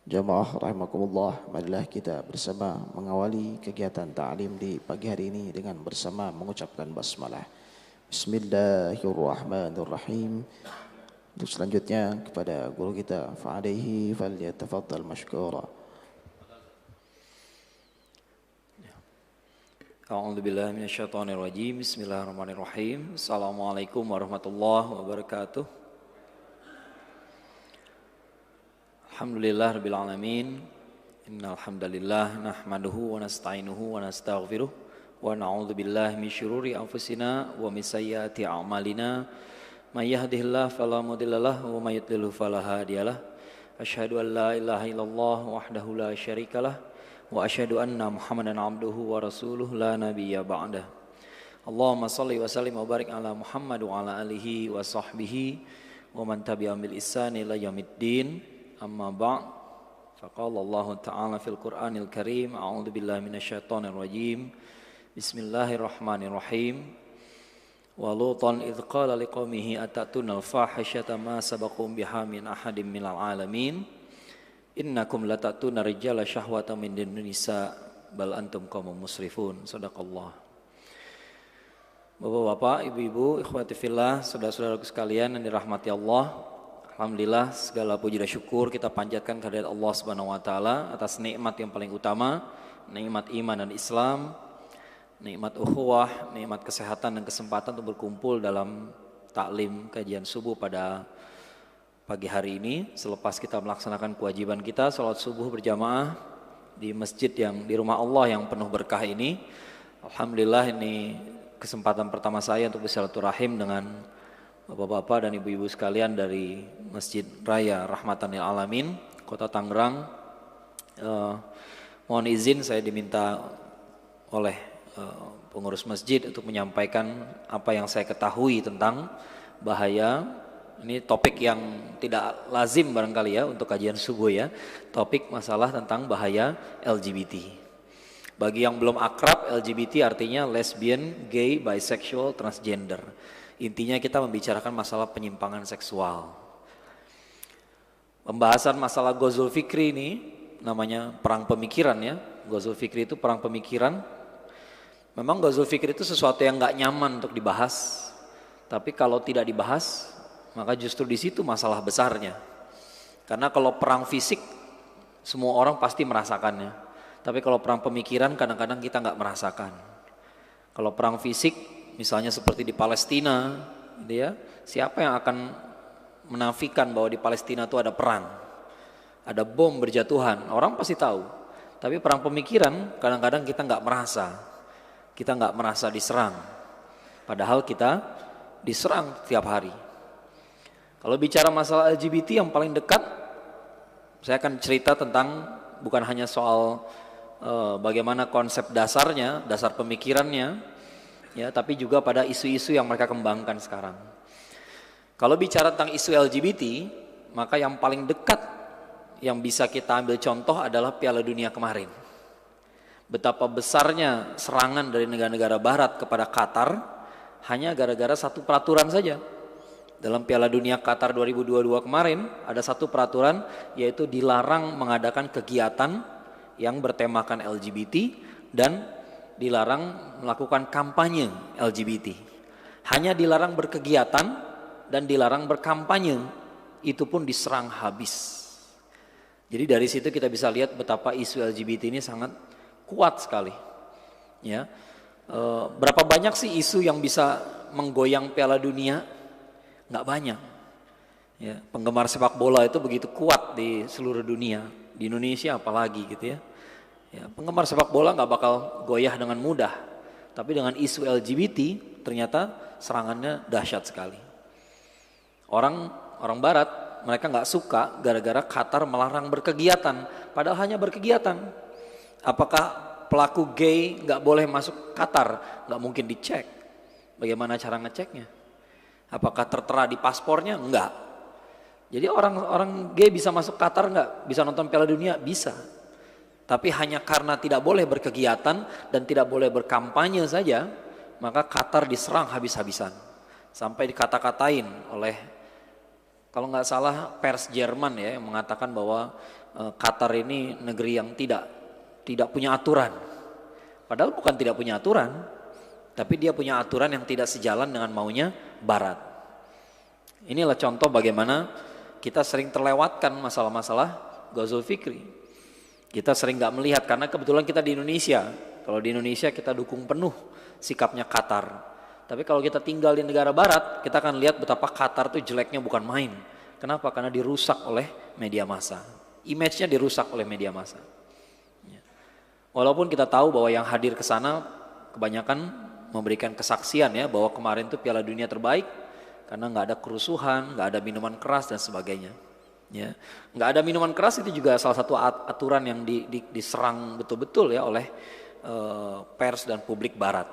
Jamaah rahimakumullah, marilah kita bersama mengawali kegiatan ta'lim di pagi hari ini dengan bersama mengucapkan basmalah. Bismillahirrahmanirrahim. Untuk selanjutnya kepada guru kita, fa'alaihi falyatafaddal mashkura. A'udzubillahi minasyaitonirrajim. Bismillahirrahmanirrahim. Assalamualaikum warahmatullahi wabarakatuh. Alhamdulillah rabbil alamin. Innal hamdalillah nahmaduhu wa nasta'inuhu wa nastaghfiruh wa na'udzu billahi min syururi anfusina wa min sayyiati a'malina. May yahdihillahu fala mudhillalah wa may yudlil fala hadiyalah. Asyhadu an la ilaha illallah wahdahu la syarikalah wa asyhadu anna Muhammadan abduhu wa rasuluh la nabiyya ba'dah. Allahumma shalli wa sallim wa barik ala Muhammad wa ala alihi wa sahbihi wa man tabi'ahum bil ihsan ila yaumiddin. Amma ba'd, faqala Allah Ta'ala fil Qur'anil Karim, a'udzu billahi minasyaitonir rajim. Bismillahirrahmanirrahim. Wa lutan idz qala liqaumihi atatuna al-fahishata ma sabaqum biha min ahadin minal alamin. Innakum latatuna rijala syahwata min dunin nisa bal antum qaumun musrifun. Shadaqallah. Bapak-bapak, ibu-ibu, ikhwati fillah, saudara-saudaraku sekalian yang dirahmati Allah. Alhamdulillah, segala puji dan syukur kita panjatkan kehadirat Allah Subhanahu wa taala atas nikmat yang paling utama, nikmat iman dan Islam, nikmat ukhuwah, nikmat kesehatan dan kesempatan untuk berkumpul dalam taklim kajian subuh pada pagi hari ini selepas kita melaksanakan kewajiban kita salat subuh berjamaah di masjid yang di rumah Allah yang penuh berkah ini. Alhamdulillah, ini kesempatan pertama saya untuk bersilaturahim dengan Bapak-bapak dan ibu-ibu sekalian dari Masjid Raya Rahmatan lil Alamin, Kota Tangerang. Mohon izin saya diminta oleh pengurus masjid untuk menyampaikan apa yang saya ketahui tentang bahaya. Ini topik yang tidak lazim barangkali ya untuk kajian subuh ya. Topik masalah tentang bahaya LGBT. Bagi yang belum akrab, LGBT artinya lesbian, gay, bisexual, transgender. Intinya kita membicarakan masalah penyimpangan seksual. Pembahasan masalah Ghazul Fikri ini namanya perang pemikiran ya. Ghazul Fikri itu perang pemikiran. Memang Ghazul Fikri itu sesuatu yang gak nyaman untuk dibahas. Tapi kalau tidak dibahas, maka justru di situ masalah besarnya. Karena kalau perang fisik, semua orang pasti merasakannya. Tapi kalau perang pemikiran kadang-kadang kita gak merasakan. Kalau perang fisik misalnya seperti di Palestina, gitu ya, siapa yang akan menafikan bahwa di Palestina itu ada perang, ada bom berjatuhan, orang pasti tahu. Tapi perang pemikiran kadang-kadang kita nggak merasa diserang, padahal kita diserang tiap hari. Kalau bicara masalah LGBT yang paling dekat, saya akan cerita tentang bukan hanya soal bagaimana konsep dasarnya, dasar pemikirannya, ya, tapi juga pada isu-isu yang mereka kembangkan sekarang. Kalau bicara tentang isu LGBT, maka yang paling dekat yang bisa kita ambil contoh adalah Piala Dunia kemarin. Betapa besarnya serangan dari negara-negara barat kepada Qatar hanya gara-gara satu peraturan saja. Dalam Piala Dunia Qatar 2022 kemarin ada satu peraturan, yaitu dilarang mengadakan kegiatan yang bertemakan LGBT dan dilarang melakukan kampanye LGBT. Hanya dilarang berkegiatan dan dilarang berkampanye, itu pun diserang habis. Jadi dari situ kita bisa lihat betapa isu LGBT ini sangat kuat sekali. Ya, berapa banyak sih isu yang bisa menggoyang Piala Dunia? Nggak banyak. Ya, penggemar sepak bola itu begitu kuat di seluruh dunia, di Indonesia apalagi gitu ya. Ya, penggemar sepak bola nggak bakal goyah dengan mudah, tapi dengan isu LGBT ternyata serangannya dahsyat sekali. Orang Barat mereka nggak suka gara-gara Qatar melarang berkegiatan, padahal hanya berkegiatan. Apakah pelaku gay nggak boleh masuk Qatar? Nggak mungkin dicek. Bagaimana cara ngeceknya? Apakah tertera di paspornya? Enggak. Jadi orang gay bisa masuk Qatar nggak? Bisa nonton Piala Dunia? Bisa. Tapi hanya karena tidak boleh berkegiatan dan tidak boleh berkampanye saja, maka Qatar diserang habis-habisan. Sampai dikata-katain oleh, kalau nggak salah pers Jerman ya, yang mengatakan bahwa Qatar ini negeri yang tidak punya aturan. Padahal bukan tidak punya aturan, tapi dia punya aturan yang tidak sejalan dengan maunya Barat. Inilah contoh bagaimana kita sering terlewatkan masalah-masalah ghazul fikri. Kita sering nggak melihat karena kebetulan kita di Indonesia. Kalau di Indonesia kita dukung penuh sikapnya Qatar. Tapi kalau kita tinggal di negara Barat, kita akan lihat betapa Qatar itu jeleknya bukan main. Kenapa? Karena dirusak oleh media massa. Image-nya dirusak oleh media massa. Walaupun kita tahu bahwa yang hadir ke sana kebanyakan memberikan kesaksian ya bahwa kemarin itu Piala Dunia terbaik karena nggak ada kerusuhan, nggak ada minuman keras dan sebagainya. Ya, nggak ada minuman keras itu juga salah satu aturan yang diserang betul-betul ya oleh pers dan publik Barat.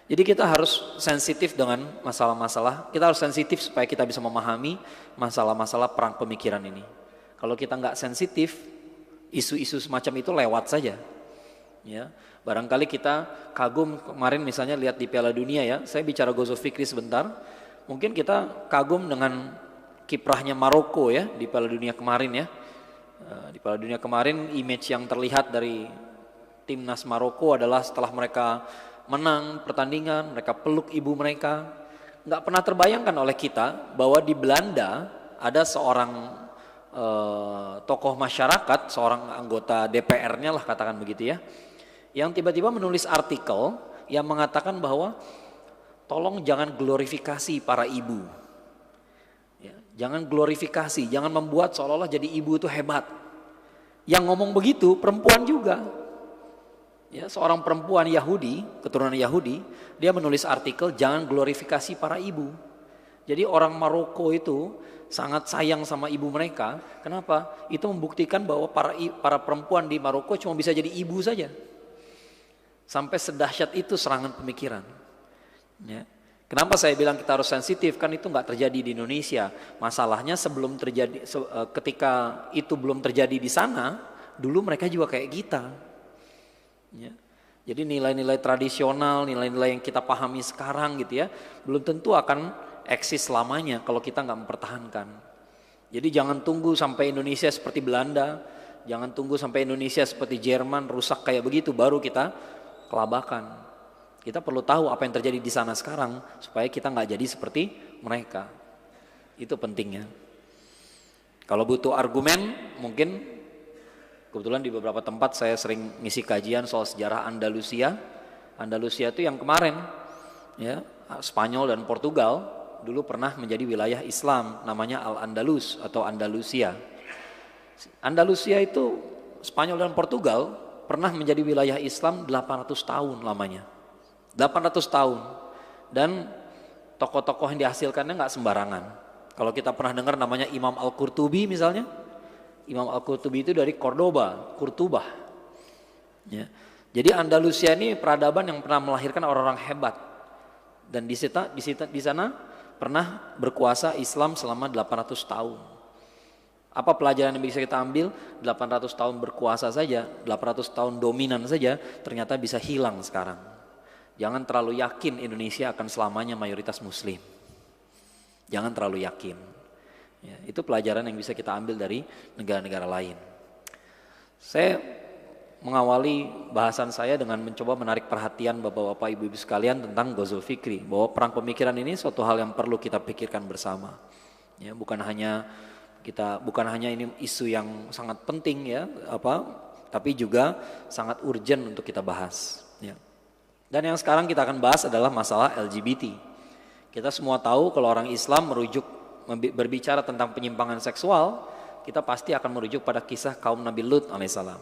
Jadi kita harus sensitif dengan masalah-masalah. Kita harus sensitif supaya kita bisa memahami masalah-masalah perang pemikiran ini. Kalau kita nggak sensitif, isu-isu semacam itu lewat saja. Ya, barangkali kita kagum kemarin misalnya lihat di Piala Dunia ya. Saya bicara ghazul fikri sebentar. Mungkin kita kagum dengan kiprahnya Maroko ya di Piala Dunia kemarin ya. Di Piala Dunia kemarin image yang terlihat dari timnas Maroko adalah setelah mereka menang pertandingan, mereka peluk ibu mereka. Nggak pernah terbayangkan oleh kita bahwa di Belanda ada seorang tokoh masyarakat, seorang anggota DPR-nya lah katakan begitu ya, yang tiba-tiba menulis artikel yang mengatakan bahwa tolong jangan glorifikasi para ibu. Ya, jangan glorifikasi, jangan membuat seolah-olah jadi ibu itu hebat. Yang ngomong begitu perempuan juga. Ya, seorang perempuan Yahudi, keturunan Yahudi, dia menulis artikel jangan glorifikasi para ibu. Jadi orang Maroko itu sangat sayang sama ibu mereka. Kenapa? Itu membuktikan bahwa para perempuan di Maroko cuma bisa jadi ibu saja. Sampai sedahsyat itu serangan pemikiran. Ya. Kenapa saya bilang kita harus sensitif? Kan itu nggak terjadi di Indonesia. Masalahnya sebelum terjadi, ketika itu belum terjadi di sana, dulu mereka juga kayak kita. Ya. Jadi nilai-nilai tradisional, nilai-nilai yang kita pahami sekarang gitu ya, belum tentu akan eksis selamanya kalau kita nggak mempertahankan. Jadi jangan tunggu sampai Indonesia seperti Belanda, jangan tunggu sampai Indonesia seperti Jerman rusak kayak begitu baru kita kelabakan. Kita perlu tahu apa yang terjadi di sana sekarang supaya kita nggak jadi seperti mereka. Itu pentingnya. Kalau butuh argumen mungkin. Kebetulan di beberapa tempat saya sering ngisi kajian soal sejarah Andalusia. Andalusia itu yang kemarin, ya, Spanyol dan Portugal dulu pernah menjadi wilayah Islam, namanya Al-Andalus atau Andalusia. Andalusia itu Spanyol dan Portugal pernah menjadi wilayah Islam 800 tahun lamanya. 800 tahun. Dan tokoh-tokoh yang dihasilkannya nggak sembarangan. Kalau kita pernah dengar namanya Imam Al-Qurtubi misalnya. Imam Al-Qurtubi itu dari Cordoba, Kurtubah. Ya. Jadi Andalusia ini peradaban yang pernah melahirkan orang-orang hebat. Dan di sana pernah berkuasa Islam selama 800 tahun. Apa pelajaran yang bisa kita ambil? 800 tahun berkuasa saja, 800 tahun dominan saja ternyata bisa hilang sekarang. Jangan terlalu yakin Indonesia akan selamanya mayoritas muslim. Jangan terlalu yakin. Ya, itu pelajaran yang bisa kita ambil dari negara-negara lain. Saya mengawali bahasan saya dengan mencoba menarik perhatian bapak-bapak, ibu-ibu sekalian tentang ghazul fikri, bahwa perang pemikiran ini suatu hal yang perlu kita pikirkan bersama. Ya, bukan hanya ini isu yang sangat penting ya, tapi juga sangat urgent untuk kita bahas. Ya. Dan yang sekarang kita akan bahas adalah masalah LGBT. Kita semua tahu kalau orang Islam berbicara tentang penyimpangan seksual, kita pasti akan merujuk pada kisah kaum Nabi Lut alaihissalam.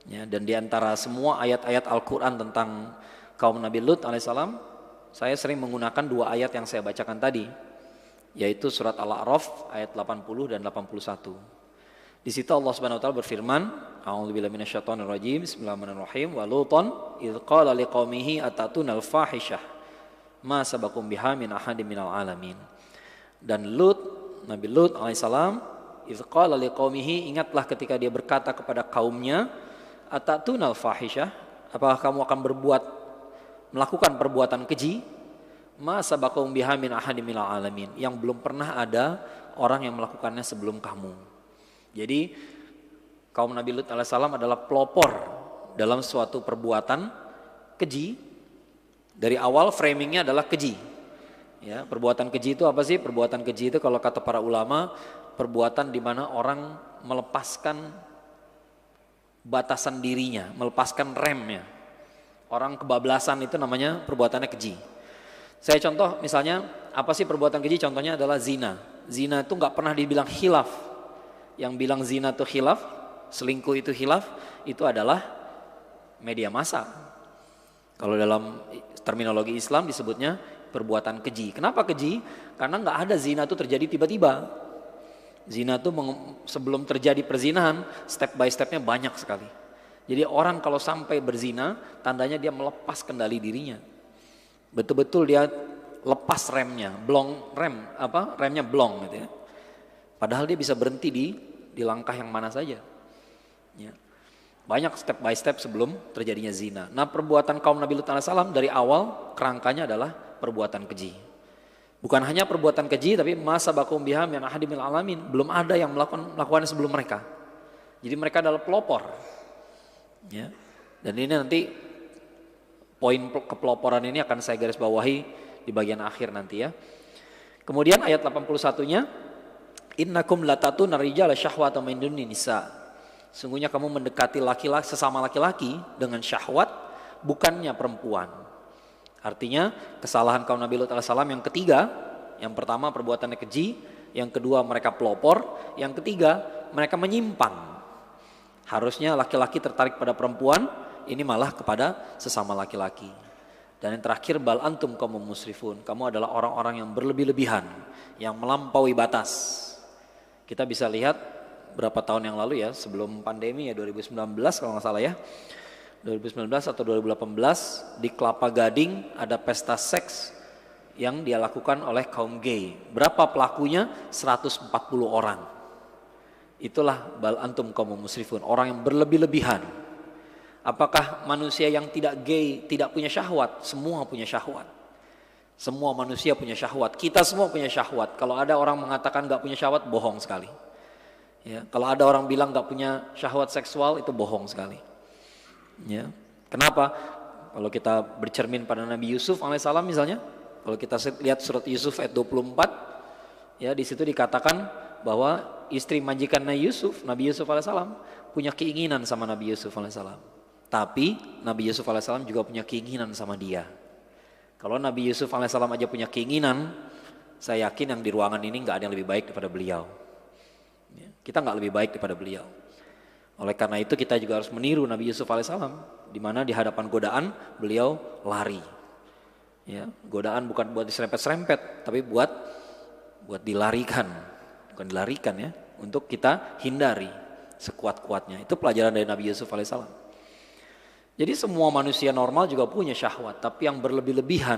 Ya, dan di antara semua ayat-ayat Al-Quran tentang kaum Nabi Lut alaihissalam, saya sering menggunakan dua ayat yang saya bacakan tadi, yaitu surat Al-A'raf ayat 80 dan 81. Di situ Allah Subhanahu wa taala berfirman, A'udzubillahi minasyaitonirrajim, Bismillahirrahmanirrahim, wa Lutan idz qala liqaumihi atatunal fahishah ma sabakum biha min ahadin minal alamin. Dan Nabi Lut alaihissalam, idz qala liqaumihi, ingatlah ketika dia berkata kepada kaumnya, atatunal fahisyah, apakah kamu akan melakukan perbuatan keji, ma sabakum biha min ahadin minal alamin, yang belum pernah ada orang yang melakukannya sebelum kamu. Jadi kaum Nabi Lut alaihissalam adalah pelopor dalam suatu perbuatan keji. Dari awal framingnya adalah keji. Ya, perbuatan keji itu apa sih? Perbuatan keji itu kalau kata para ulama, perbuatan di mana orang melepaskan batasan dirinya, melepaskan remnya. Orang kebablasan itu namanya perbuatannya keji. Saya contoh misalnya, apa sih perbuatan keji? Contohnya adalah zina. Zina itu nggak pernah dibilang khilaf. Yang bilang zina itu khilaf, selingkuh itu khilaf, itu adalah media massa. Kalau dalam terminologi Islam disebutnya perbuatan keji. Kenapa keji? Karena nggak ada zina itu terjadi tiba-tiba. Zina itu sebelum terjadi perzinahan, step by stepnya banyak sekali. Jadi orang kalau sampai berzina, tandanya dia melepas kendali dirinya. Betul-betul dia lepas remnya, remnya blong gitu ya. Padahal dia bisa berhenti di langkah yang mana saja. Ya. Banyak step by step sebelum terjadinya zina. Nah, perbuatan kaum Nabi Lut alaihissalam dari awal kerangkanya adalah perbuatan keji. Bukan hanya perbuatan keji, tapi masa bakum biha min ahadimil alamin. Belum ada yang melakukannya sebelum mereka. Jadi mereka adalah pelopor. Ya. Dan ini nanti poin kepeloporan ini akan saya garis bawahi di bagian akhir nanti ya. Kemudian ayat 81-nya, innakum latatuna rijala syahwata min dunin nisa. Sungguhnya kamu mendekati laki-laki sesama laki-laki dengan syahwat, bukannya perempuan. Artinya kesalahan kaum Nabi Lut alaihissalam yang ketiga, yang pertama perbuatannya keji, yang kedua mereka pelopor, yang ketiga mereka menyimpang. Harusnya laki-laki tertarik pada perempuan, ini malah kepada sesama laki-laki. Dan yang terakhir, bal antum kaum musrifun, kamu adalah orang-orang yang berlebih-lebihan, yang melampaui batas. Kita bisa lihat berapa tahun yang lalu ya, sebelum pandemi ya, 2019 kalau nggak salah ya, 2019 atau 2018 di Kelapa Gading ada pesta seks yang dia lakukan oleh kaum gay. Berapa pelakunya? 140 orang. Itulah bal antum kaum musrifun, orang yang berlebih-lebihan. Apakah manusia yang tidak gay tidak punya syahwat? Semua punya syahwat. Semua manusia punya syahwat. Kita semua punya syahwat. Kalau ada orang mengatakan nggak punya syahwat, bohong sekali. Ya, kalau ada orang bilang nggak punya syahwat seksual, itu bohong sekali. Ya, kenapa? Kalau kita bercermin pada Nabi Yusuf alaihissalam misalnya, kalau kita lihat surat Yusuf ayat 24, ya di situ dikatakan bahwa istri majikan Nabi Yusuf alaihissalam punya keinginan sama Nabi Yusuf alaihissalam. Tapi Nabi Yusuf alaihissalam juga punya keinginan sama dia. Kalau Nabi Yusuf alaihissalam aja punya keinginan, saya yakin yang di ruangan ini nggak ada yang lebih baik daripada beliau. Kita nggak lebih baik daripada beliau. Oleh karena itu kita juga harus meniru Nabi Yusuf alaihissalam, di mana di hadapan godaan beliau lari. Ya, godaan bukan buat diserempet-serempet, tapi buat dilarikan, bukan dilarikan ya, untuk kita hindari sekuat-kuatnya. Itu pelajaran dari Nabi Yusuf alaihissalam. Jadi semua manusia normal juga punya syahwat, tapi yang berlebih-lebihan,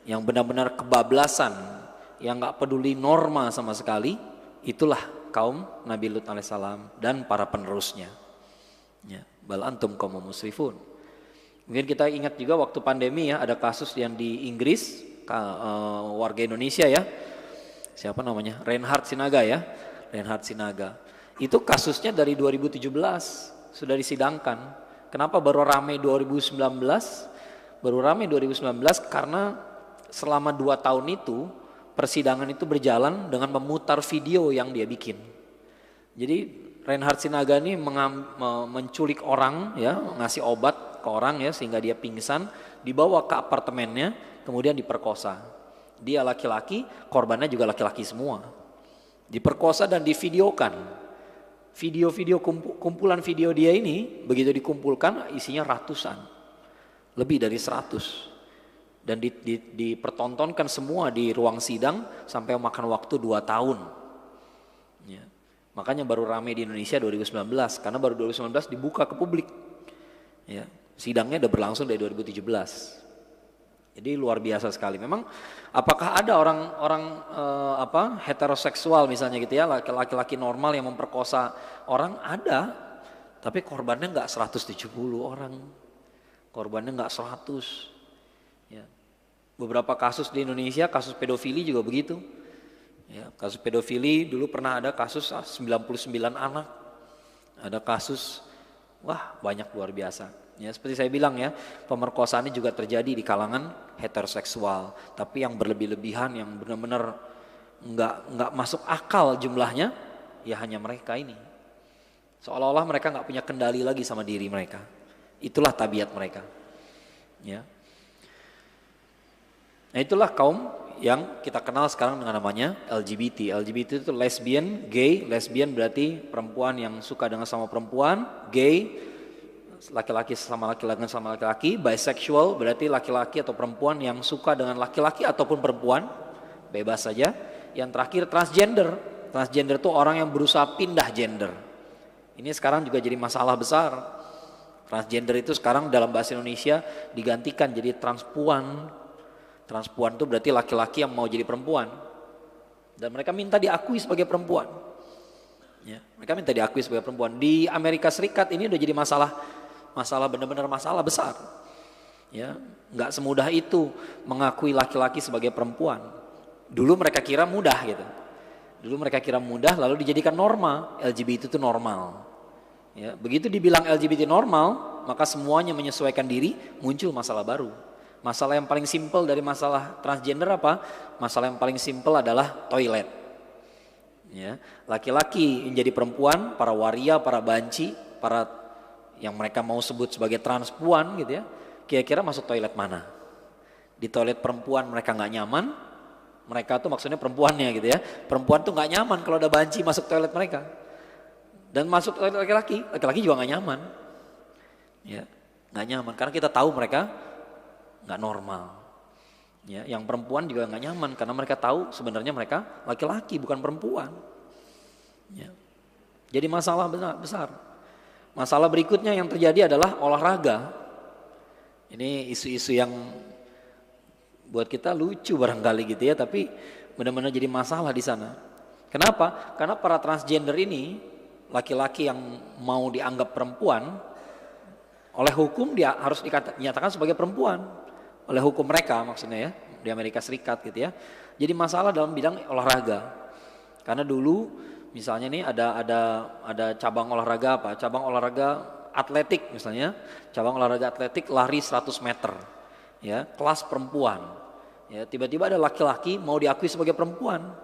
yang benar-benar kebablasan, yang nggak peduli norma sama sekali, itulah kaum Nabi Lut alaihissalam dan para penerusnya. Ya, bal antum kaum musrifun. Mungkin kita ingat juga waktu pandemi ya, ada kasus yang di Inggris, warga Indonesia ya, siapa namanya, Reinhard Sinaga ya, Reinhard Sinaga. Itu kasusnya dari 2017 sudah disidangkan. Kenapa baru ramai 2019? Baru ramai 2019 karena selama 2 tahun itu persidangan itu berjalan dengan memutar video yang dia bikin. Jadi Reinhard Sinaga ini menculik orang ya, ngasih obat ke orang ya sehingga dia pingsan, dibawa ke apartemennya, kemudian diperkosa. Dia laki-laki, korbannya juga laki-laki semua. Diperkosa dan divideokan. Video-video kumpulan video dia ini begitu dikumpulkan isinya ratusan. Lebih dari 100. Dan dipertontonkan semua di ruang sidang sampai makan waktu 2 tahun. Ya. Makanya baru ramai di Indonesia 2019 karena baru 2019 dibuka ke publik. Ya. Sidangnya udah berlangsung dari 2017. Jadi luar biasa sekali. Memang apakah ada orang heteroseksual misalnya gitu ya, laki-laki normal yang memperkosa orang? Ada. Tapi korbannya enggak 170 orang. Korbannya enggak 100. Ya. Beberapa kasus di Indonesia, kasus pedofili juga begitu. Ya, kasus pedofili dulu pernah ada kasus 99 anak. Ada kasus, wah banyak luar biasa. Ya seperti saya bilang ya, pemerkosaan ini juga terjadi di kalangan heteroseksual. Tapi yang berlebih-lebihan, yang benar-benar nggak masuk akal jumlahnya, ya hanya mereka ini. Seolah-olah mereka nggak punya kendali lagi sama diri mereka. Itulah tabiat mereka. Ya. Nah itulah kaum yang kita kenal sekarang dengan namanya LGBT. LGBT itu lesbian, gay. Lesbian berarti perempuan yang suka dengan sama perempuan. Gay, laki-laki sama laki-laki. Bisexual berarti laki-laki atau perempuan yang suka dengan laki-laki ataupun perempuan. Bebas saja. Yang terakhir transgender. Transgender itu orang yang berusaha pindah gender. Ini sekarang juga jadi masalah besar. Transgender itu sekarang dalam bahasa Indonesia digantikan jadi transpuan. Transpuan itu berarti laki-laki yang mau jadi perempuan. Dan mereka minta diakui sebagai perempuan. Ya, mereka minta diakui sebagai perempuan. Di Amerika Serikat ini udah jadi masalah benar-benar masalah besar. Ya, nggak semudah itu mengakui laki-laki sebagai perempuan. Dulu mereka kira mudah gitu. Dulu mereka kira mudah lalu dijadikan norma. LGBT itu normal. Ya, begitu dibilang LGBT normal, maka semuanya menyesuaikan diri, muncul masalah baru. Masalah yang paling simpel dari masalah transgender apa? Masalah yang paling simpel adalah toilet. Ya, laki-laki yang jadi perempuan, para waria, para banci, para yang mereka mau sebut sebagai transpuan gitu ya. Kira-kira masuk toilet mana? Di toilet perempuan mereka nggak nyaman. Mereka tuh maksudnya perempuannya gitu ya. Perempuan tuh nggak nyaman kalau ada banci masuk toilet mereka. Dan masuk toilet laki-laki, laki-laki juga nggak nyaman. Ya, nggak nyaman karena kita tahu mereka nggak normal. Ya, yang perempuan juga nggak nyaman karena mereka tahu sebenarnya mereka laki-laki bukan perempuan. Ya. Jadi masalah besar. Masalah berikutnya yang terjadi adalah olahraga. Ini isu-isu yang buat kita lucu barangkali gitu ya, tapi benar-benar jadi masalah di sana. Kenapa? Karena para transgender ini laki-laki yang mau dianggap perempuan oleh hukum dia harus dinyatakan sebagai perempuan. Oleh hukum mereka maksudnya ya, di Amerika Serikat gitu ya. Jadi masalah dalam bidang olahraga. Karena dulu misalnya nih ada cabang olahraga apa? Cabang olahraga atletik misalnya, cabang olahraga atletik lari 100 meter. Ya, kelas perempuan. Ya, tiba-tiba ada laki-laki mau diakui sebagai perempuan.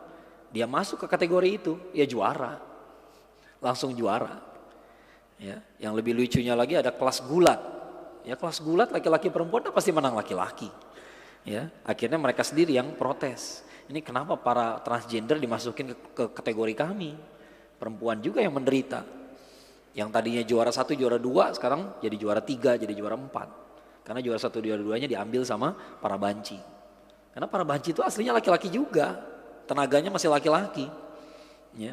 Dia masuk ke kategori itu, ya juara. Langsung juara. Ya, yang lebih lucunya lagi ada kelas gulat. Ya kelas gulat laki-laki perempuan pasti menang laki-laki. Ya, akhirnya mereka sendiri yang protes. Ini kenapa para transgender dimasukin ke kategori kami? Perempuan juga yang menderita. Yang tadinya juara 1, juara 2 sekarang jadi juara 3, jadi juara 4. Karena juara 1, juara 2-nya diambil sama para banci. Karena para banci itu aslinya laki-laki juga. Tenaganya masih laki-laki. Ya.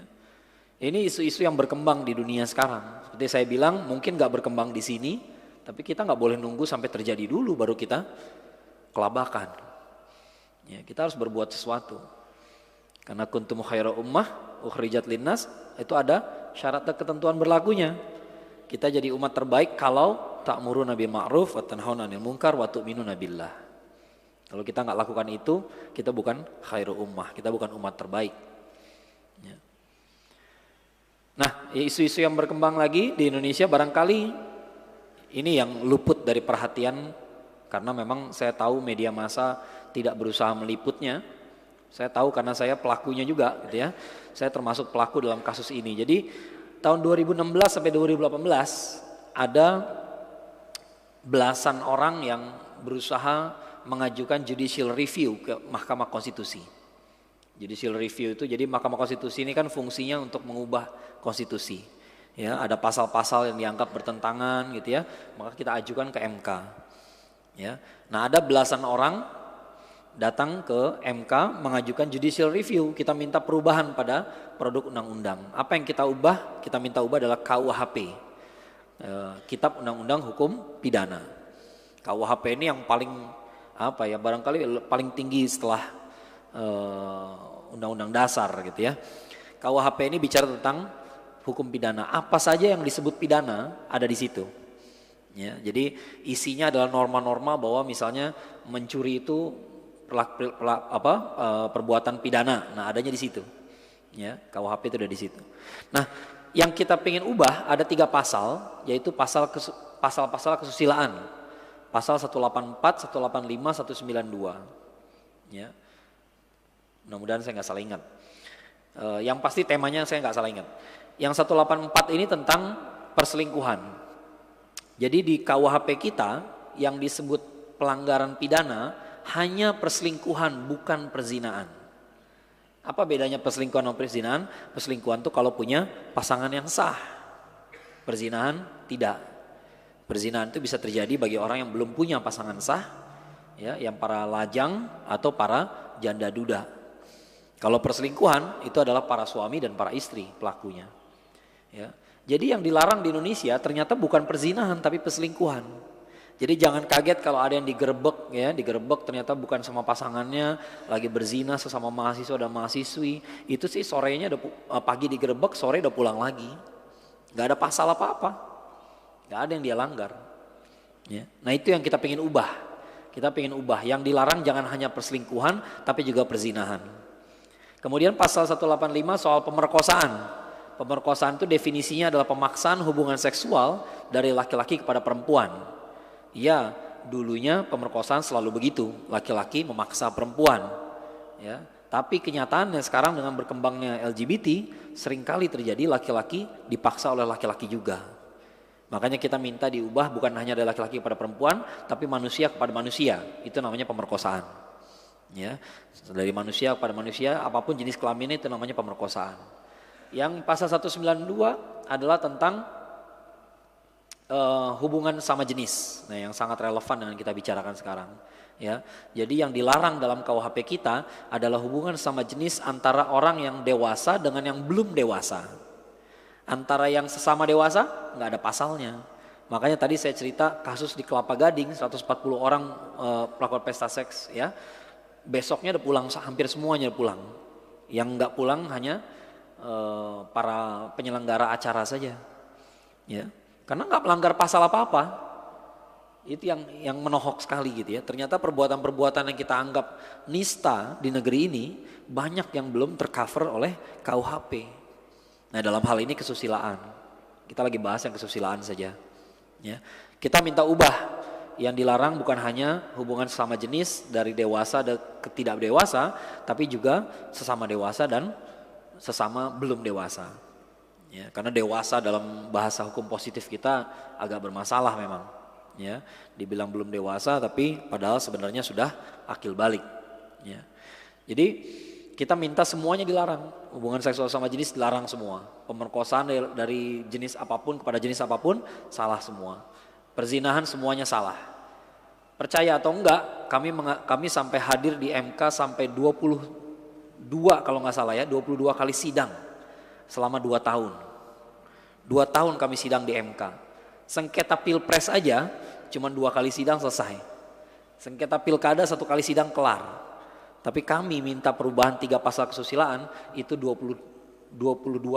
Ini isu-isu yang berkembang di dunia sekarang. Seperti saya bilang mungkin gak berkembang di sini. Tapi kita nggak boleh nunggu sampai terjadi dulu baru kita kelabakan. Ya, kita harus berbuat sesuatu. Karena kuntum khaira ummah ukhrijat linnas itu ada syarat dan ketentuan berlakunya. Kita jadi umat terbaik kalau ta'muruna bil ma'ruf wa tanhauna 'anil munkar wa tu'minuna billah. Kalau kita nggak lakukan itu, kita bukan khairu ummah, kita bukan umat terbaik. Ya. Nah, isu-isu yang berkembang lagi di Indonesia barangkali ini yang luput dari perhatian karena memang saya tahu media massa tidak berusaha meliputnya. Saya tahu karena saya pelakunya juga gitu ya. Saya termasuk pelaku dalam kasus ini. Jadi tahun 2016 sampai 2018 ada belasan orang yang berusaha mengajukan judicial review ke Mahkamah Konstitusi. Judicial review itu jadi Mahkamah Konstitusi ini kan fungsinya untuk mengubah konstitusi. Ya, ada pasal-pasal yang dianggap bertentangan gitu ya, maka kita ajukan ke MK. Ya, nah ada belasan orang datang ke MK mengajukan judicial review. Kita minta perubahan pada produk undang-undang. Apa yang kita ubah? Kita minta ubah adalah KUHP, Kitab Undang-Undang Hukum Pidana. KUHP ini yang paling apa ya? Barangkali paling tinggi setelah Undang-Undang Dasar gitu ya. KUHP ini bicara tentang hukum pidana, apa saja yang disebut pidana ada di situ. Ya, jadi isinya adalah norma-norma bahwa misalnya mencuri itu perbuatan pidana. Nah, adanya di situ. Ya, KUHP itu ada di situ. Nah, yang kita pengen ubah ada 3 pasal, yaitu pasal-pasal kesusilaan. Pasal 184, 185, 192. Ya. Mudah-mudahan saya nggak salah ingat. Yang pasti temanya saya nggak salah ingat. Yang 184 ini tentang perselingkuhan. Jadi di KUHP kita yang disebut pelanggaran pidana hanya perselingkuhan, bukan perzinaan. Apa bedanya perselingkuhan dan perzinahan? Perselingkuhan itu kalau punya pasangan yang sah. Perzinahan tidak. Perzinahan itu bisa terjadi bagi orang yang belum punya pasangan sah, ya, yang para lajang atau para janda duda. Kalau perselingkuhan itu adalah para suami dan para istri pelakunya. Ya. Jadi yang dilarang di Indonesia ternyata bukan perzinahan tapi perselingkuhan. Jadi jangan kaget kalau ada yang digerebek, ya, digerebek ternyata bukan sama pasangannya, lagi berzina sesama mahasiswa dan mahasiswi. Itu sih sorenya pagi digerebek, sore udah pulang lagi. Gak ada pasal apa-apa, gak ada yang dia langgar. Ya. Nah itu yang kita pengen ubah. Kita pengen ubah, yang dilarang jangan hanya perselingkuhan tapi juga perzinahan. Kemudian pasal 185 soal pemerkosaan. Pemerkosaan itu definisinya adalah pemaksaan hubungan seksual dari laki-laki kepada perempuan. Ya, dulunya pemerkosaan selalu begitu, laki-laki memaksa perempuan. Ya, tapi kenyataannya sekarang dengan berkembangnya LGBT, seringkali terjadi laki-laki dipaksa oleh laki-laki juga. Makanya kita minta diubah bukan hanya dari laki-laki kepada perempuan, tapi manusia kepada manusia. Itu namanya pemerkosaan. Ya, dari manusia kepada manusia, apapun jenis kelaminnya itu namanya pemerkosaan. Yang pasal 192 adalah tentang hubungan sama jenis, nah yang sangat relevan dengan kita bicarakan sekarang. Ya, jadi yang dilarang dalam KUHP kita adalah hubungan sama jenis antara orang yang dewasa dengan yang belum dewasa. Antara yang sesama dewasa nggak ada pasalnya. Makanya tadi saya cerita kasus di Kelapa Gading 140 orang pelaku pesta seks, ya. Besoknya udah pulang, hampir semuanya udah pulang. Yang nggak pulang hanya para penyelenggara acara saja, ya. Karena nggak melanggar pasal apa-apa. Itu yang menohok sekali gitu ya. Ternyata perbuatan-perbuatan yang kita anggap nista di negeri ini banyak yang belum tercover oleh KUHP. Nah dalam hal ini kesusilaan. Kita lagi bahas yang kesusilaan saja. Ya. Kita minta ubah. Yang dilarang bukan hanya hubungan sesama jenis dari dewasa ke tidak dewasa, tapi juga sesama dewasa dan sesama belum dewasa. Ya, karena dewasa dalam bahasa hukum positif kita agak bermasalah memang. Ya, dibilang belum dewasa tapi padahal sebenarnya sudah akil balik. Ya. Jadi kita minta semuanya dilarang. Hubungan seksual sama jenis dilarang semua. Pemerkosaan dari jenis apapun kepada jenis apapun salah semua. Perzinahan semuanya salah. Percaya atau enggak, kami sampai hadir di MK sampai 22 kalau nggak salah ya, 22 kali sidang. Selama 2 tahun. 2 tahun kami sidang di MK. Sengketa pilpres aja cuma 2 kali sidang selesai. Sengketa pilkada 1 kali sidang kelar. Tapi kami minta perubahan 3 pasal kesusilaan itu 22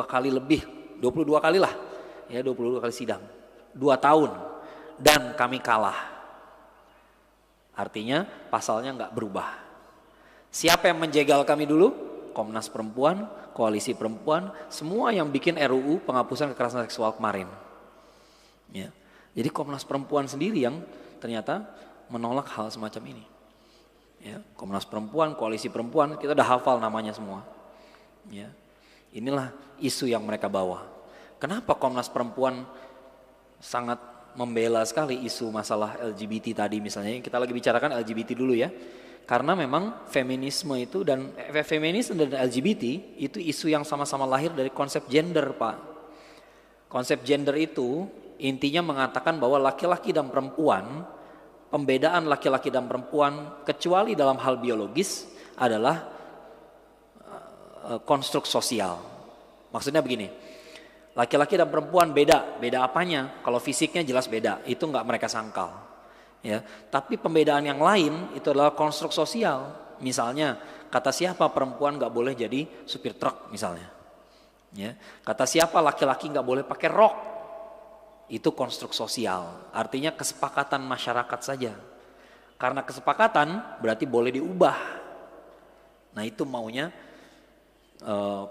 kali lebih. 22 kali lah. Ya 22 kali sidang. 2 tahun. Dan kami kalah. Artinya pasalnya nggak berubah. Siapa yang menjegal kami dulu? Komnas Perempuan, Koalisi Perempuan, semua yang bikin RUU penghapusan kekerasan seksual kemarin. Ya. Jadi Komnas Perempuan sendiri yang ternyata menolak hal semacam ini. Ya. Komnas Perempuan, Koalisi Perempuan, kita udah hafal namanya semua. Ya. Inilah isu yang mereka bawa. Kenapa Komnas Perempuan sangat membela sekali isu masalah LGBT tadi misalnya? Kita lagi bicarakan LGBT dulu ya. Karena memang feminisme itu dan feminisme dan LGBT itu isu yang sama-sama lahir dari konsep gender, Pak. Konsep gender itu intinya mengatakan bahwa laki-laki dan perempuan, pembedaan laki-laki dan perempuan kecuali dalam hal biologis adalah konstruk sosial. Maksudnya begini, laki-laki dan perempuan beda apanya? Kalau fisiknya jelas beda, itu nggak mereka sangkal. Ya, tapi pembedaan yang lain itu adalah konstruk sosial. Misalnya, kata siapa perempuan nggak boleh jadi supir truk misalnya. Ya, kata siapa laki-laki nggak boleh pakai rok. Itu konstruk sosial. Artinya kesepakatan masyarakat saja. Karena kesepakatan berarti boleh diubah. Nah itu maunya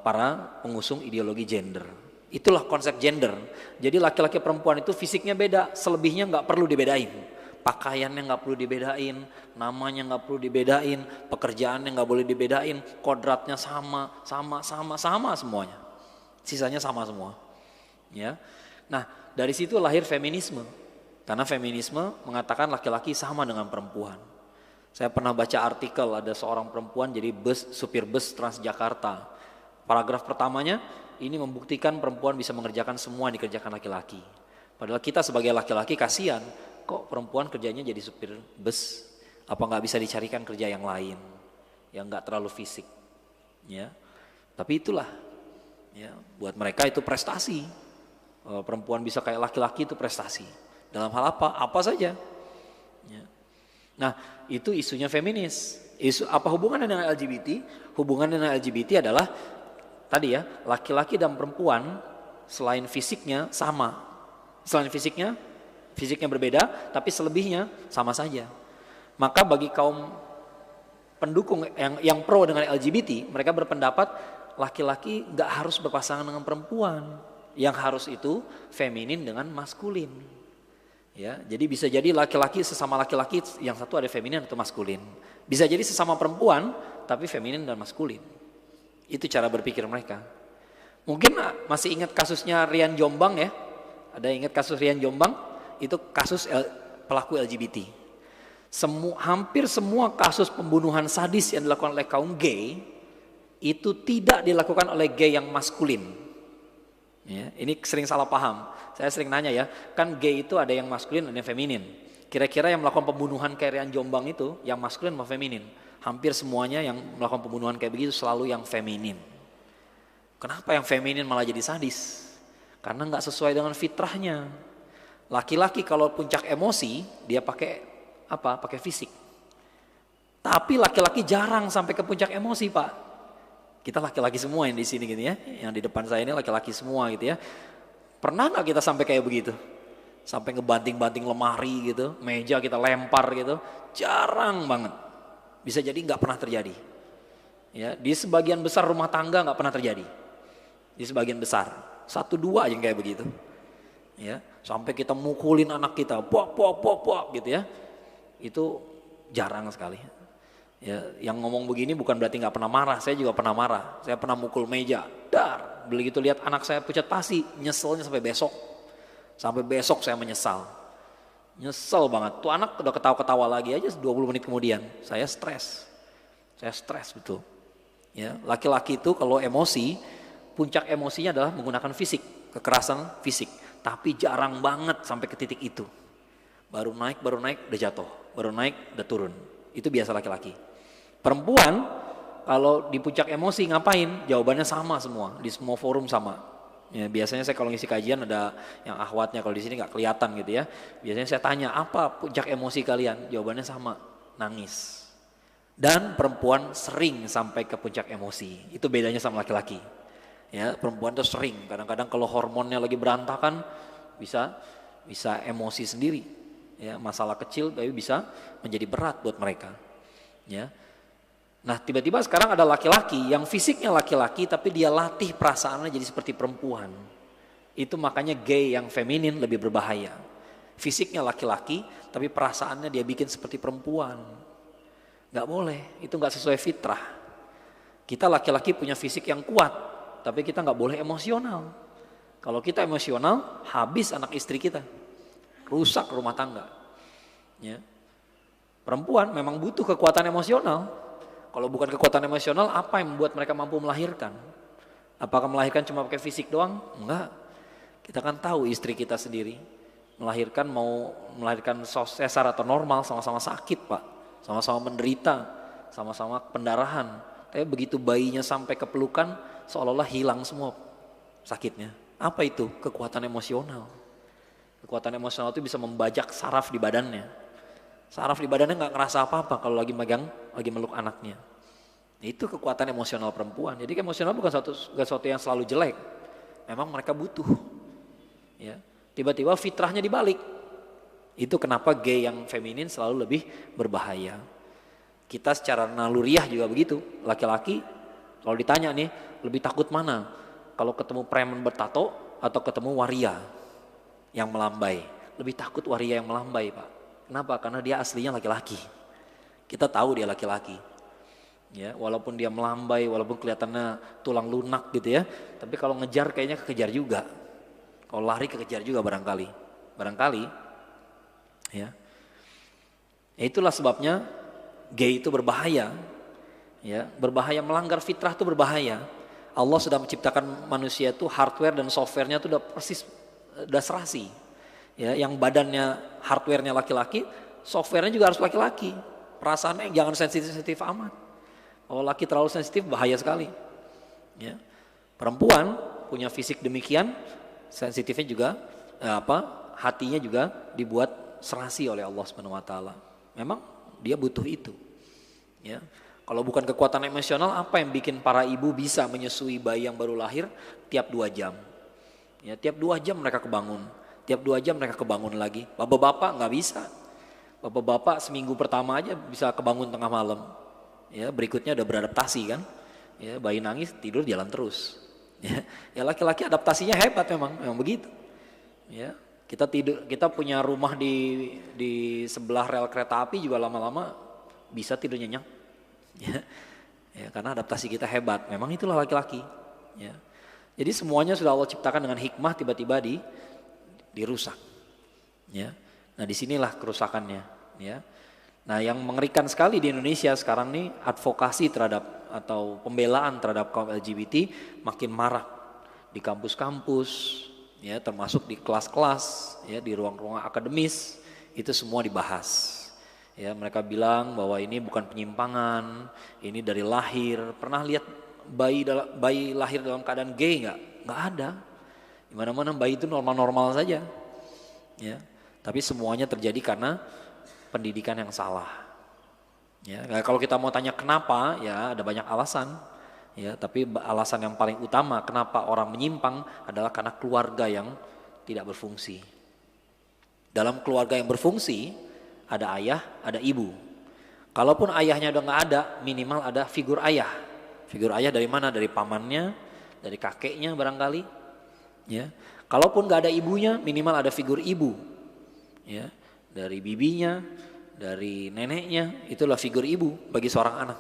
para pengusung ideologi gender. Itulah konsep gender. Jadi laki-laki perempuan itu fisiknya beda, selebihnya nggak perlu dibedain. Pakaiannya nggak perlu dibedain, namanya nggak perlu dibedain, pekerjaannya nggak boleh dibedain, kodratnya sama semuanya. Sisanya sama semua. Ya. Nah, dari situ lahir feminisme. Karena feminisme mengatakan laki-laki sama dengan perempuan. Saya pernah baca artikel ada seorang perempuan jadi supir bus Transjakarta. Paragraf pertamanya, ini membuktikan perempuan bisa mengerjakan semua yang dikerjakan laki-laki. Padahal kita sebagai laki-laki kasihan, kok perempuan kerjanya jadi supir bus? Apa nggak bisa dicarikan kerja yang lain, yang nggak terlalu fisik? Ya, tapi itulah, ya, buat mereka itu prestasi. Perempuan bisa kayak laki-laki itu prestasi. Dalam hal apa? Apa saja. Ya. Nah, itu isunya feminis. Isu apa hubungannya dengan LGBT? Hubungannya dengan LGBT adalah tadi ya, laki-laki dan perempuan selain fisiknya sama. Selain fisiknya berbeda, tapi selebihnya sama saja. Maka bagi kaum pendukung yang pro dengan LGBT, mereka berpendapat laki-laki nggak harus berpasangan dengan perempuan. Yang harus itu feminin dengan maskulin. Ya, jadi bisa jadi laki-laki sesama laki-laki yang satu ada feminin atau maskulin. Bisa jadi sesama perempuan tapi feminin dan maskulin. Itu cara berpikir mereka. Mungkin masih ingat kasusnya Rian Jombang ya? Ada ingat kasus Rian Jombang? Itu kasus pelaku LGBT. Hampir semua kasus pembunuhan sadis yang dilakukan oleh kaum gay itu tidak dilakukan oleh gay yang maskulin. Ya, ini sering salah paham. Saya sering nanya ya, kan gay itu ada yang maskulin ada yang feminin. Kira-kira yang melakukan pembunuhan kayak Rian Jombang itu yang maskulin atau feminin? Hampir semuanya yang melakukan pembunuhan kayak begitu selalu yang feminin. Kenapa yang feminin malah jadi sadis? Karena nggak sesuai dengan fitrahnya. Laki-laki kalau puncak emosi dia pakai apa? Pakai fisik. Tapi laki-laki jarang sampai ke puncak emosi, Pak. Kita laki-laki semua yang di sini gitu ya, yang di depan saya ini laki-laki semua gitu ya. Pernah nggak kita sampai kayak begitu? Sampai ngebanting-banting lemari gitu, meja kita lempar gitu, jarang banget. Bisa jadi nggak pernah terjadi. Ya, di sebagian besar rumah tangga nggak pernah terjadi. Di sebagian besar, 1-2 aja yang kayak begitu. Ya, sampai kita mukulin anak kita, pok gitu ya. Itu jarang sekali. Ya, yang ngomong begini bukan berarti nggak pernah marah. Saya juga pernah marah. Saya pernah mukul meja, dar. Begitu lihat anak saya pucat pasi, nyeselnya sampai besok. Sampai besok saya menyesal. Nyesel banget. Tuh anak udah ketawa-ketawa lagi aja 20 menit kemudian. Saya stres. Saya stres betul. Ya, laki-laki itu kalau emosi, puncak emosinya adalah menggunakan fisik, kekerasan fisik. Tapi jarang banget sampai ke titik itu. Baru naik udah jatuh. Baru naik udah turun. Itu biasa laki-laki. Perempuan kalau di puncak emosi ngapain? Jawabannya sama semua, di semua forum sama. Ya, biasanya saya kalau ngisi kajian ada yang akhwatnya, kalau di sini nggak kelihatan gitu ya. Biasanya saya tanya apa puncak emosi kalian? Jawabannya sama, nangis. Dan perempuan sering sampai ke puncak emosi. Itu bedanya sama laki-laki. Ya, perempuan tuh sering. Kadang-kadang kalau hormonnya lagi berantakan bisa emosi sendiri. Ya, masalah kecil tapi bisa menjadi berat buat mereka. Ya. Nah, tiba-tiba sekarang ada laki-laki yang fisiknya laki-laki tapi dia latih perasaannya jadi seperti perempuan. Itu makanya gay yang feminin lebih berbahaya. Fisiknya laki-laki tapi perasaannya dia bikin seperti perempuan. Gak boleh, itu gak sesuai fitrah. Kita laki-laki punya fisik yang kuat, tapi kita gak boleh emosional. Kalau kita emosional, habis anak istri kita. Rusak rumah tangga. Ya. Perempuan memang butuh kekuatan emosional. Kalau bukan kekuatan emosional, apa yang membuat mereka mampu melahirkan? Apakah melahirkan cuma pakai fisik doang? Enggak. Kita kan tahu istri kita sendiri. Mau melahirkan sesar atau normal, sama-sama sakit Pak. Sama-sama menderita, sama-sama pendarahan. Tapi begitu bayinya sampai ke pelukan, seolah-olah hilang semua sakitnya. Apa itu? Kekuatan emosional. Kekuatan emosional itu bisa membajak saraf di badannya. Saraf di badannya nggak ngerasa apa-apa kalau lagi meluk anaknya. Itu kekuatan emosional perempuan. Jadi emosional bukan sesuatu yang selalu jelek. Memang mereka butuh. Ya, tiba-tiba fitrahnya dibalik. Itu kenapa gay yang feminin selalu lebih berbahaya. Kita secara naluriah juga begitu. Laki-laki kalau ditanya nih lebih takut mana? Kalau ketemu preman bertato atau ketemu waria yang melambai. Lebih takut waria yang melambai, Pak. Kenapa? Karena dia aslinya laki-laki. Kita tahu dia laki-laki. Ya, walaupun dia melambai, walaupun kelihatannya tulang lunak gitu ya, tapi kalau ngejar kayaknya kekejar juga. Kalau lari kekejar juga barangkali. Ya. Itulah sebabnya gay itu berbahaya. Ya, berbahaya, melanggar fitrah itu berbahaya. Allah sudah menciptakan manusia itu hardware dan softwarenya itu udah persis, udah serasi. Ya, yang badannya hardwarenya laki-laki, softwarenya juga harus laki-laki. Perasaannya jangan sensitif amat. Kalau laki terlalu sensitif bahaya sekali. Ya. Perempuan punya fisik demikian, sensitifnya juga hatinya juga dibuat serasi oleh Allah Subhanahu wa taala. Memang dia butuh itu. Ya. Kalau bukan kekuatan emosional, apa yang bikin para ibu bisa menyusui bayi yang baru lahir tiap 2 jam? Ya, tiap 2 jam mereka kebangun, tiap 2 jam mereka kebangun lagi. Bapak-bapak nggak bisa. Bapak-bapak seminggu pertama aja bisa kebangun tengah malam. Ya, berikutnya udah beradaptasi kan. Ya, bayi nangis tidur jalan terus. Ya, laki-laki adaptasinya hebat memang begitu. Ya, kita punya rumah di sebelah rel kereta api juga lama-lama bisa tidur nyenyak. Ya, karena adaptasi kita hebat. Memang itulah laki-laki. Ya. Jadi semuanya sudah Allah ciptakan dengan hikmah, tiba-tiba dirusak. Ya. Nah, disinilah kerusakannya. Ya. Nah, yang mengerikan sekali di Indonesia sekarang nih, advokasi terhadap atau pembelaan terhadap kaum LGBT makin marak di kampus-kampus, ya, termasuk di kelas-kelas, ya, di ruang-ruang akademis, itu semua dibahas. Ya, mereka bilang bahwa ini bukan penyimpangan, ini dari lahir. Pernah lihat bayi lahir dalam keadaan gay nggak? Nggak ada. Di mana-mana bayi itu normal-normal saja. Ya, tapi semuanya terjadi karena pendidikan yang salah. Ya, kalau kita mau tanya kenapa, ya ada banyak alasan. Ya, tapi alasan yang paling utama kenapa orang menyimpang adalah karena keluarga yang tidak berfungsi. Dalam keluarga yang berfungsi, ada ayah, ada ibu. Kalaupun ayahnya udah nggak ada, minimal ada figur ayah. Figur ayah dari mana? Dari pamannya, dari kakeknya barangkali. Ya. Kalaupun nggak ada ibunya, minimal ada figur ibu. Ya. Dari bibinya, dari neneknya, itulah figur ibu bagi seorang anak.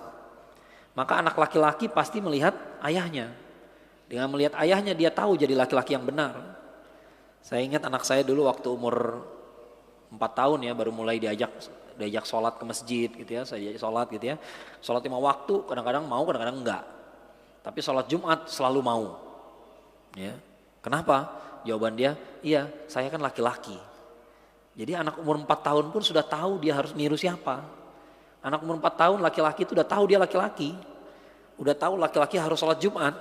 Maka anak laki-laki pasti melihat ayahnya. Dengan melihat ayahnya dia tahu jadi laki-laki yang benar. Saya ingat anak saya dulu waktu umur 4 tahun ya, baru mulai diajak sholat ke masjid gitu ya, saya diajak sholat gitu ya. Sholat 5 waktu, kadang-kadang mau, kadang-kadang enggak. Tapi sholat Jumat selalu mau. Ya. Kenapa? Jawaban dia, iya saya kan laki-laki. Jadi anak umur 4 tahun pun sudah tahu dia harus niru siapa. Anak umur 4 tahun laki-laki itu udah tahu dia laki-laki. Udah tahu laki-laki harus sholat Jumat.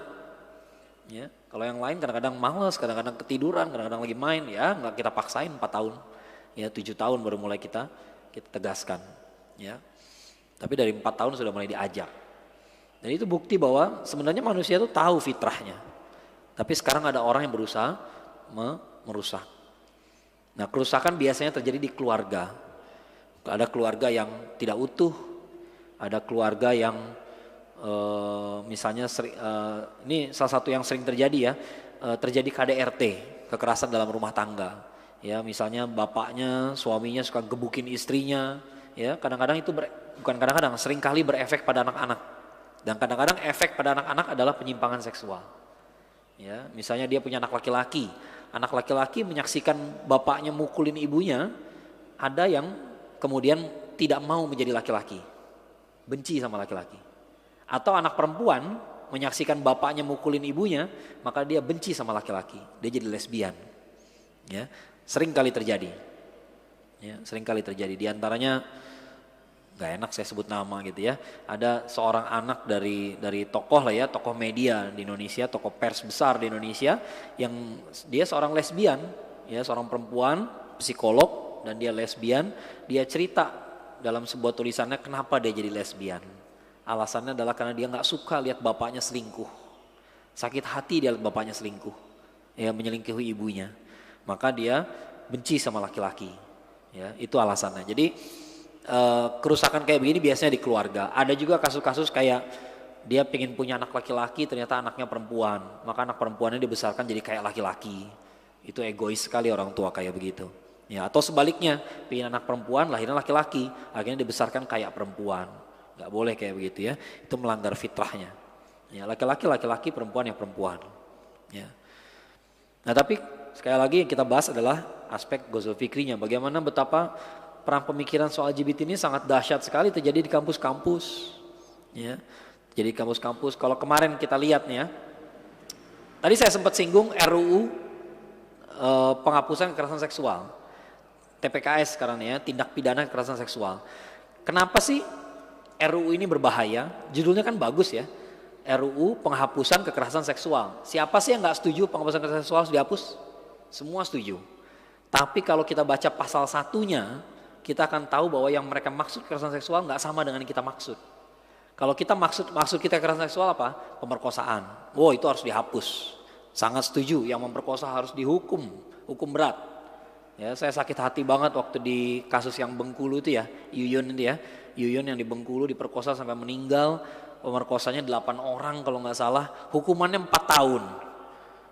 Ya. Kalau yang lain kadang-kadang malas, kadang-kadang ketiduran, kadang-kadang lagi main, ya nggak kita paksain 4 tahun. Ya 7 tahun baru mulai kita tegaskan. Ya. Tapi dari 4 tahun sudah mulai diajak. Dan itu bukti bahwa sebenarnya manusia itu tahu fitrahnya. Tapi sekarang ada orang yang berusaha merusak. Nah, kerusakan biasanya terjadi di keluarga. Ada keluarga yang tidak utuh, ada keluarga yang misalnya ini salah satu yang sering terjadi ya, terjadi KDRT, kekerasan dalam rumah tangga. Ya, misalnya bapaknya, suaminya suka gebukin istrinya, ya kadang-kadang itu bukan kadang-kadang, seringkali berefek pada anak-anak. Dan kadang-kadang efek pada anak-anak adalah penyimpangan seksual. Ya, misalnya dia punya anak laki-laki menyaksikan bapaknya mukulin ibunya, ada yang kemudian tidak mau menjadi laki-laki, benci sama laki-laki. Atau anak perempuan menyaksikan bapaknya mukulin ibunya, maka dia benci sama laki-laki, dia jadi lesbian. Ya, sering kali terjadi. Ya, sering kali terjadi. Di antaranya nggak enak saya sebut nama gitu ya. Ada seorang anak dari tokoh lah ya, tokoh media di Indonesia, tokoh pers besar di Indonesia, yang dia seorang lesbian, ya seorang perempuan, psikolog dan dia lesbian. Dia cerita dalam sebuah tulisannya kenapa dia jadi lesbian. Alasannya adalah karena dia nggak suka lihat bapaknya selingkuh, sakit hati dia lihat bapaknya selingkuh, ya menyelingkuhi ibunya. Maka dia benci sama laki-laki. Ya, itu alasannya. Jadi kerusakan kayak begini biasanya di keluarga. Ada juga kasus-kasus kayak Dia pengen punya anak laki-laki, ternyata anaknya perempuan. Maka anak perempuannya dibesarkan jadi kayak laki-laki. Itu egois sekali orang tua kayak begitu. Ya, atau sebaliknya, pengen anak perempuan, lahirnya laki-laki, akhirnya dibesarkan kayak perempuan. Gak boleh kayak begitu ya. Itu melanggar fitrahnya. Ya, laki-laki, perempuan ya perempuan. Ya. Nah, tapi sekali lagi yang kita bahas adalah aspek gozul fikrinya. Bagaimana betapa perang pemikiran soal LGBT ini sangat dahsyat sekali terjadi di kampus-kampus. Ya. Jadi kampus-kampus, kalau kemarin kita lihat nih ya, tadi saya sempat singgung RUU penghapusan kekerasan seksual, TPKS sekarang ya, tindak pidana kekerasan seksual. Kenapa sih RUU ini berbahaya? Judulnya kan bagus ya, RUU penghapusan kekerasan seksual. Siapa sih yang nggak setuju penghapusan kekerasan seksual harus dihapus? Semua setuju. Tapi kalau kita baca pasal satunya, kita akan tahu bahwa yang mereka maksud kekerasan seksual nggak sama dengan yang kita maksud. Kalau kita maksud kita kekerasan seksual apa? Pemerkosaan. Wow, itu harus dihapus. Sangat setuju, yang memperkosa harus dihukum, hukum berat. Ya, saya sakit hati banget waktu di kasus yang Bengkulu itu ya, Yuyun itu ya. Yuyun yang di Bengkulu diperkosa sampai meninggal, pemerkosanya 8 orang kalau nggak salah, hukumannya 4 tahun.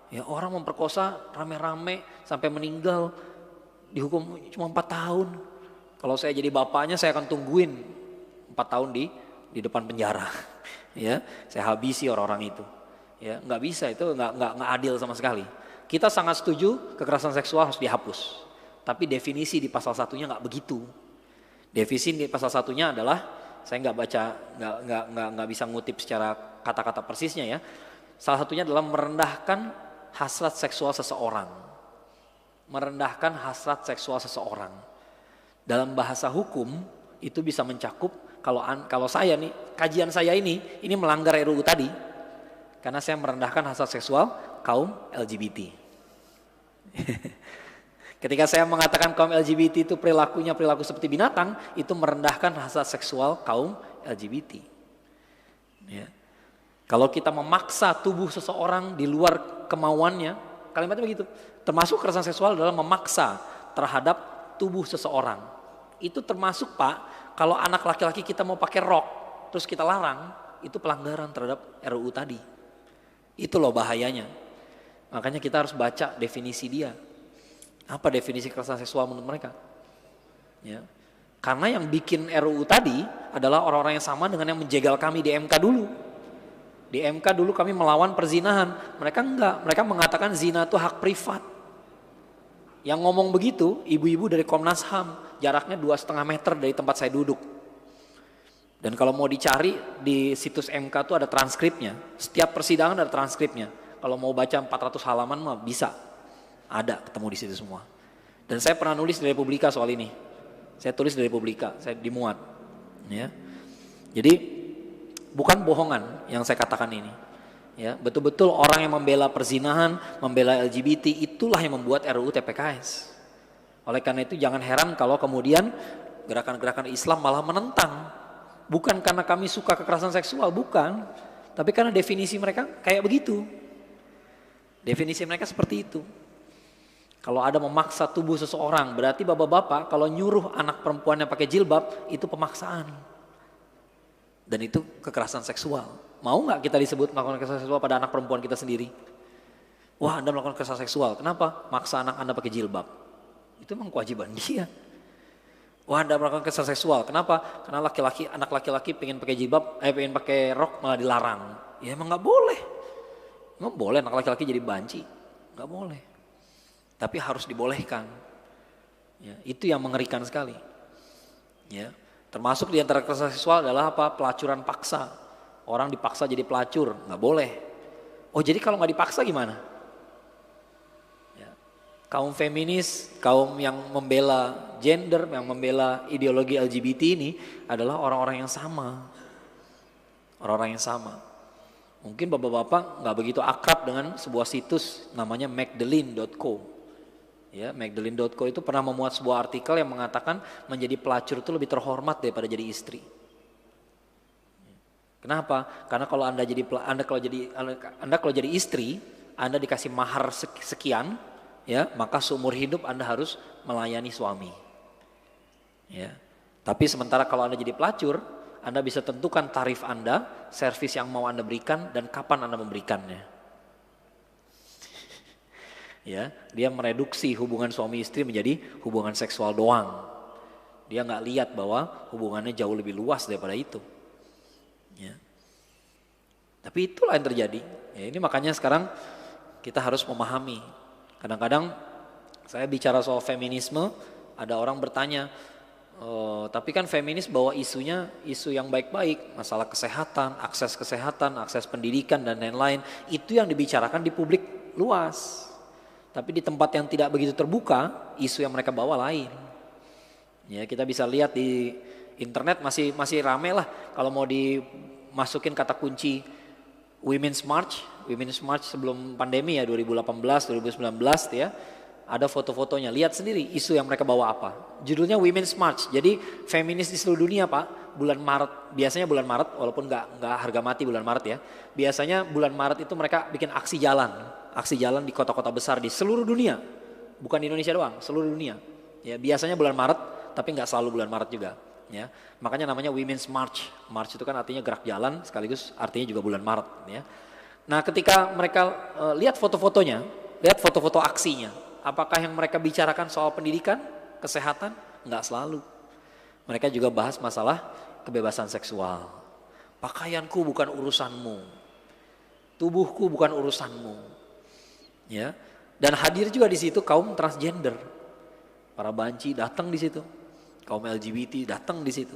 Ya, orang memperkosa rame-rame sampai meninggal, dihukum cuma 4 tahun. Kalau saya jadi bapaknya saya akan tungguin 4 tahun di depan penjara, ya saya habisi orang-orang itu, ya nggak bisa, itu nggak adil sama sekali. Kita sangat setuju kekerasan seksual harus dihapus, tapi definisi di pasal satunya nggak begitu. Definisi di pasal satunya adalah, saya nggak baca, nggak bisa ngutip secara kata-kata persisnya ya. Salah satunya adalah merendahkan hasrat seksual seseorang, merendahkan hasrat seksual seseorang. Dalam bahasa hukum itu bisa mencakup, kalau saya nih, kajian saya ini melanggar RUU tadi, karena saya merendahkan hasrat seksual kaum LGBT. Ketika saya mengatakan kaum LGBT itu perilakunya perilaku seperti binatang, itu merendahkan hasrat seksual kaum LGBT. Ya. Kalau kita memaksa tubuh seseorang di luar kemauannya, kalimatnya begitu. Termasuk kekerasan seksual adalah memaksa terhadap tubuh seseorang. Itu termasuk Pak, kalau anak laki-laki kita mau pakai rok, terus kita larang, itu pelanggaran terhadap RUU tadi. Itu loh bahayanya. Makanya kita harus baca definisi dia. Apa definisi kekerasan seksual menurut mereka? Ya. Karena yang bikin RUU tadi adalah orang-orang yang sama dengan yang menjegal kami di MK dulu. Di MK dulu kami melawan perzinahan. Mereka enggak, mereka mengatakan zina itu hak privat. Yang ngomong begitu ibu-ibu dari Komnas HAM, jaraknya 2,5 meter dari tempat saya duduk. Dan kalau mau dicari di situs MK tuh ada transkripnya. Setiap persidangan ada transkripnya. Kalau mau baca 400 halaman mah bisa. Ada, ketemu di situ semua. Dan saya pernah nulis di Republika soal ini. Saya tulis di Republika, saya dimuat. Ya. Jadi bukan bohongan yang saya katakan ini. Ya, betul-betul orang yang membela perzinahan, membela LGBT, itulah yang membuat RUU TPKS. Oleh karena itu jangan heran kalau kemudian gerakan-gerakan Islam malah menentang. Bukan karena kami suka kekerasan seksual, bukan. Tapi karena definisi mereka kayak begitu. Definisi mereka seperti itu. Kalau ada memaksa tubuh seseorang, berarti bapak-bapak kalau nyuruh anak perempuannya pakai jilbab, itu pemaksaan. Dan itu kekerasan seksual. Mau nggak kita disebut melakukan kekerasan seksual pada anak perempuan kita sendiri? Wah, Anda melakukan kekerasan seksual. Kenapa? Maksa anak Anda pakai jilbab. Itu memang kewajiban dia. Wah, Anda melakukan kekerasan seksual. Kenapa? Karena anak laki-laki pengen pakai jilbab, pengen pakai rok malah dilarang. Ya emang nggak boleh. Nggak boleh anak laki-laki jadi banci. Nggak boleh. Tapi harus dibolehkan. Ya, itu yang mengerikan sekali. Ya. Termasuk di antara kekerasan seksual adalah apa? Pelacuran paksa. Orang dipaksa jadi pelacur, nggak boleh. Oh, jadi kalau nggak dipaksa gimana? Ya. Kaum feminis, kaum yang membela gender, yang membela ideologi LGBT ini adalah orang-orang yang sama. Orang-orang yang sama. Mungkin bapak-bapak nggak begitu akrab dengan sebuah situs namanya Magdalene.co. Ya, Magdalene.co itu pernah memuat sebuah artikel yang mengatakan menjadi pelacur itu lebih terhormat daripada jadi istri. Kenapa? Karena kalau Anda kalau jadi istri, Anda dikasih mahar sekian, ya, maka seumur hidup Anda harus melayani suami. Ya. Tapi sementara kalau Anda jadi pelacur, Anda bisa tentukan tarif Anda, servis yang mau Anda berikan, dan kapan Anda memberikannya. Ya, dia mereduksi hubungan suami istri menjadi hubungan seksual doang. Dia nggak lihat bahwa hubungannya jauh lebih luas daripada itu. Ya. Tapi itulah yang terjadi. Ya, ini makanya sekarang kita harus memahami. Kadang-kadang saya bicara soal feminisme, ada orang bertanya, tapi kan feminis bawa isunya isu yang baik-baik, masalah kesehatan, akses pendidikan dan lain-lain. Itu yang dibicarakan di publik luas. Tapi di tempat yang tidak begitu terbuka, isu yang mereka bawa lain. Ya, kita bisa lihat di internet masih rame lah kalau mau dimasukin kata kunci Women's March sebelum pandemi ya 2018, 2019 ya. Ada foto-fotonya, lihat sendiri isu yang mereka bawa apa. Judulnya Women's March. Jadi feminis di seluruh dunia Pak, bulan Maret, biasanya bulan Maret walaupun nggak harga mati bulan Maret ya. Biasanya bulan Maret itu mereka bikin aksi jalan di kota-kota besar di seluruh dunia. Bukan di Indonesia doang, seluruh dunia. Ya, biasanya bulan Maret, tapi nggak selalu bulan Maret juga. Ya, makanya namanya Women's March. March itu kan artinya gerak jalan, sekaligus artinya juga bulan Maret. Ya. Nah, ketika mereka lihat foto-fotonya, lihat foto-foto aksinya. Apakah yang mereka bicarakan soal pendidikan, kesehatan? Enggak selalu. Mereka juga bahas masalah kebebasan seksual. Pakaianku bukan urusanmu. Tubuhku bukan urusanmu. Ya. Dan hadir juga di situ kaum transgender. Para banci datang di situ. Kaum LGBT datang di situ.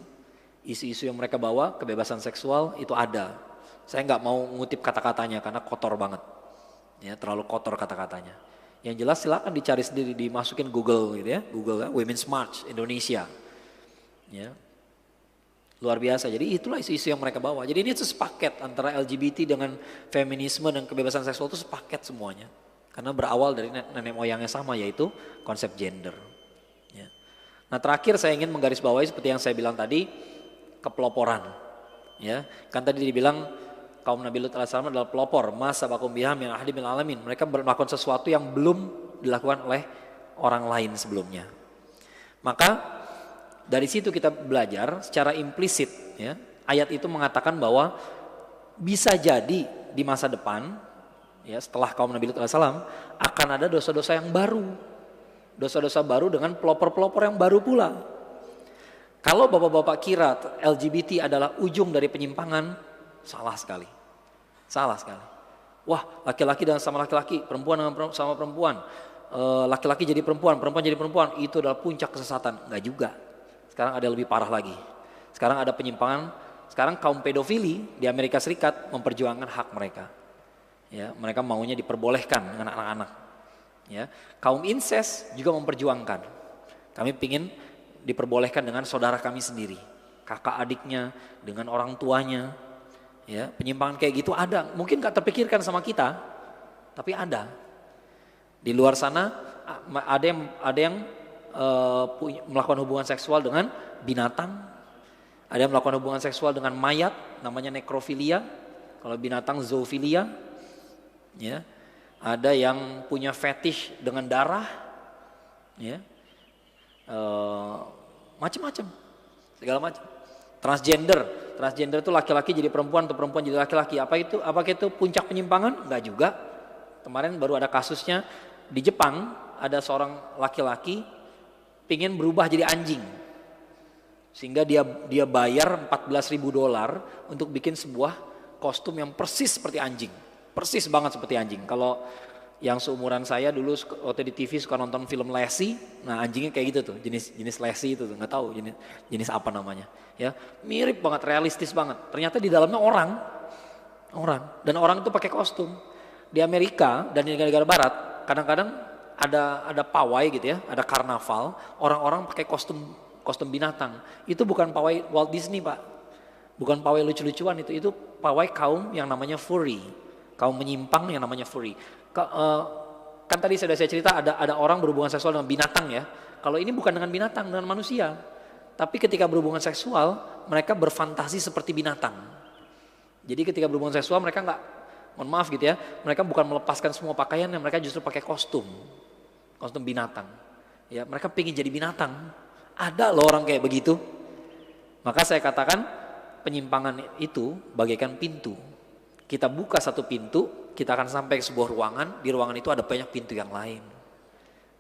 Isu-isu yang mereka bawa, kebebasan seksual itu ada. Saya nggak mau ngutip kata-katanya karena kotor banget. Ya, terlalu kotor kata-katanya. Yang jelas silakan dicari sendiri, dimasukin Google gitu ya, Google ya, Women's March Indonesia. Ya. Luar biasa. Jadi itulah isu-isu yang mereka bawa. Jadi ini sepaket antara LGBT dengan feminisme dan kebebasan seksual itu sepaket semuanya. Karena berawal dari nenek moyangnya sama, yaitu konsep gender. Ya. Nah, terakhir saya ingin menggarisbawahi seperti yang saya bilang tadi, kepeloporan. Ya, kan tadi dibilang kaum Nabi Lut alaihissalam adalah pelopor, masa bakum biha min ahli min alamin. Mereka melakukan sesuatu yang belum dilakukan oleh orang lain sebelumnya. Maka dari situ kita belajar secara implisit, ya, ayat itu mengatakan bahwa bisa jadi di masa depan, ya, setelah kaum Nabi Lut alaihissalam akan ada dosa-dosa yang baru, dosa-dosa baru dengan pelopor-pelopor yang baru pula. Kalau bapak-bapak kira LGBT adalah ujung dari penyimpangan, salah sekali. Salah sekali. Wah, laki-laki dan sama laki-laki, perempuan dengan sama perempuan, laki-laki jadi perempuan, perempuan jadi perempuan, itu adalah puncak kesesatan. Enggak juga. Sekarang ada lebih parah lagi. Sekarang ada penyimpangan. Sekarang kaum pedofili di Amerika Serikat memperjuangkan hak mereka. Ya, mereka maunya diperbolehkan dengan anak-anak. Ya, kaum incest juga memperjuangkan. Kami ingin diperbolehkan dengan saudara kami sendiri, kakak adiknya, dengan orang tuanya. Ya, penyimpangan kayak gitu ada, mungkin gak terpikirkan sama kita, tapi ada. Di luar sana ada yang melakukan hubungan seksual dengan binatang, ada yang melakukan hubungan seksual dengan mayat, namanya nekrofilia. Kalau binatang zoofilia, ya. Ada yang punya fetish dengan darah, ya, macam-macam, segala macam. Transgender itu laki-laki jadi perempuan atau perempuan jadi laki-laki. Apakah itu puncak penyimpangan? Enggak juga. Kemarin baru ada kasusnya di Jepang, ada seorang laki-laki pingin berubah jadi anjing. Sehingga dia bayar $14.000 untuk bikin sebuah kostum yang persis seperti anjing. Persis banget seperti anjing. Kalau yang seumuran saya dulu waktu di TV suka nonton film Lassie, nah anjingnya kayak gitu tuh, jenis Lassie itu tuh, nggak tahu jenis apa namanya, ya, mirip banget, realistis banget. Ternyata di dalamnya orang, dan orang itu pakai kostum. Di Amerika dan di negara-negara Barat, kadang-kadang ada pawai gitu ya, ada karnaval, orang-orang pakai kostum binatang. Itu bukan pawai Walt Disney Pak, bukan pawai lucu-lucuan itu pawai kaum yang namanya furry, kaum menyimpang yang namanya furry. Kan tadi sudah saya cerita ada orang berhubungan seksual dengan binatang ya. Kalau ini bukan dengan binatang, dengan manusia. Tapi ketika berhubungan seksual, mereka berfantasi seperti binatang. Jadi ketika berhubungan seksual mereka nggak, mohon maaf gitu ya, mereka bukan melepaskan semua pakaiannya, mereka justru pakai kostum binatang. Ya, mereka pengen jadi binatang. Ada loh orang kayak begitu. Maka saya katakan penyimpangan itu bagaikan pintu. Kita buka satu pintu, kita akan sampai ke sebuah ruangan, di ruangan itu ada banyak pintu yang lain.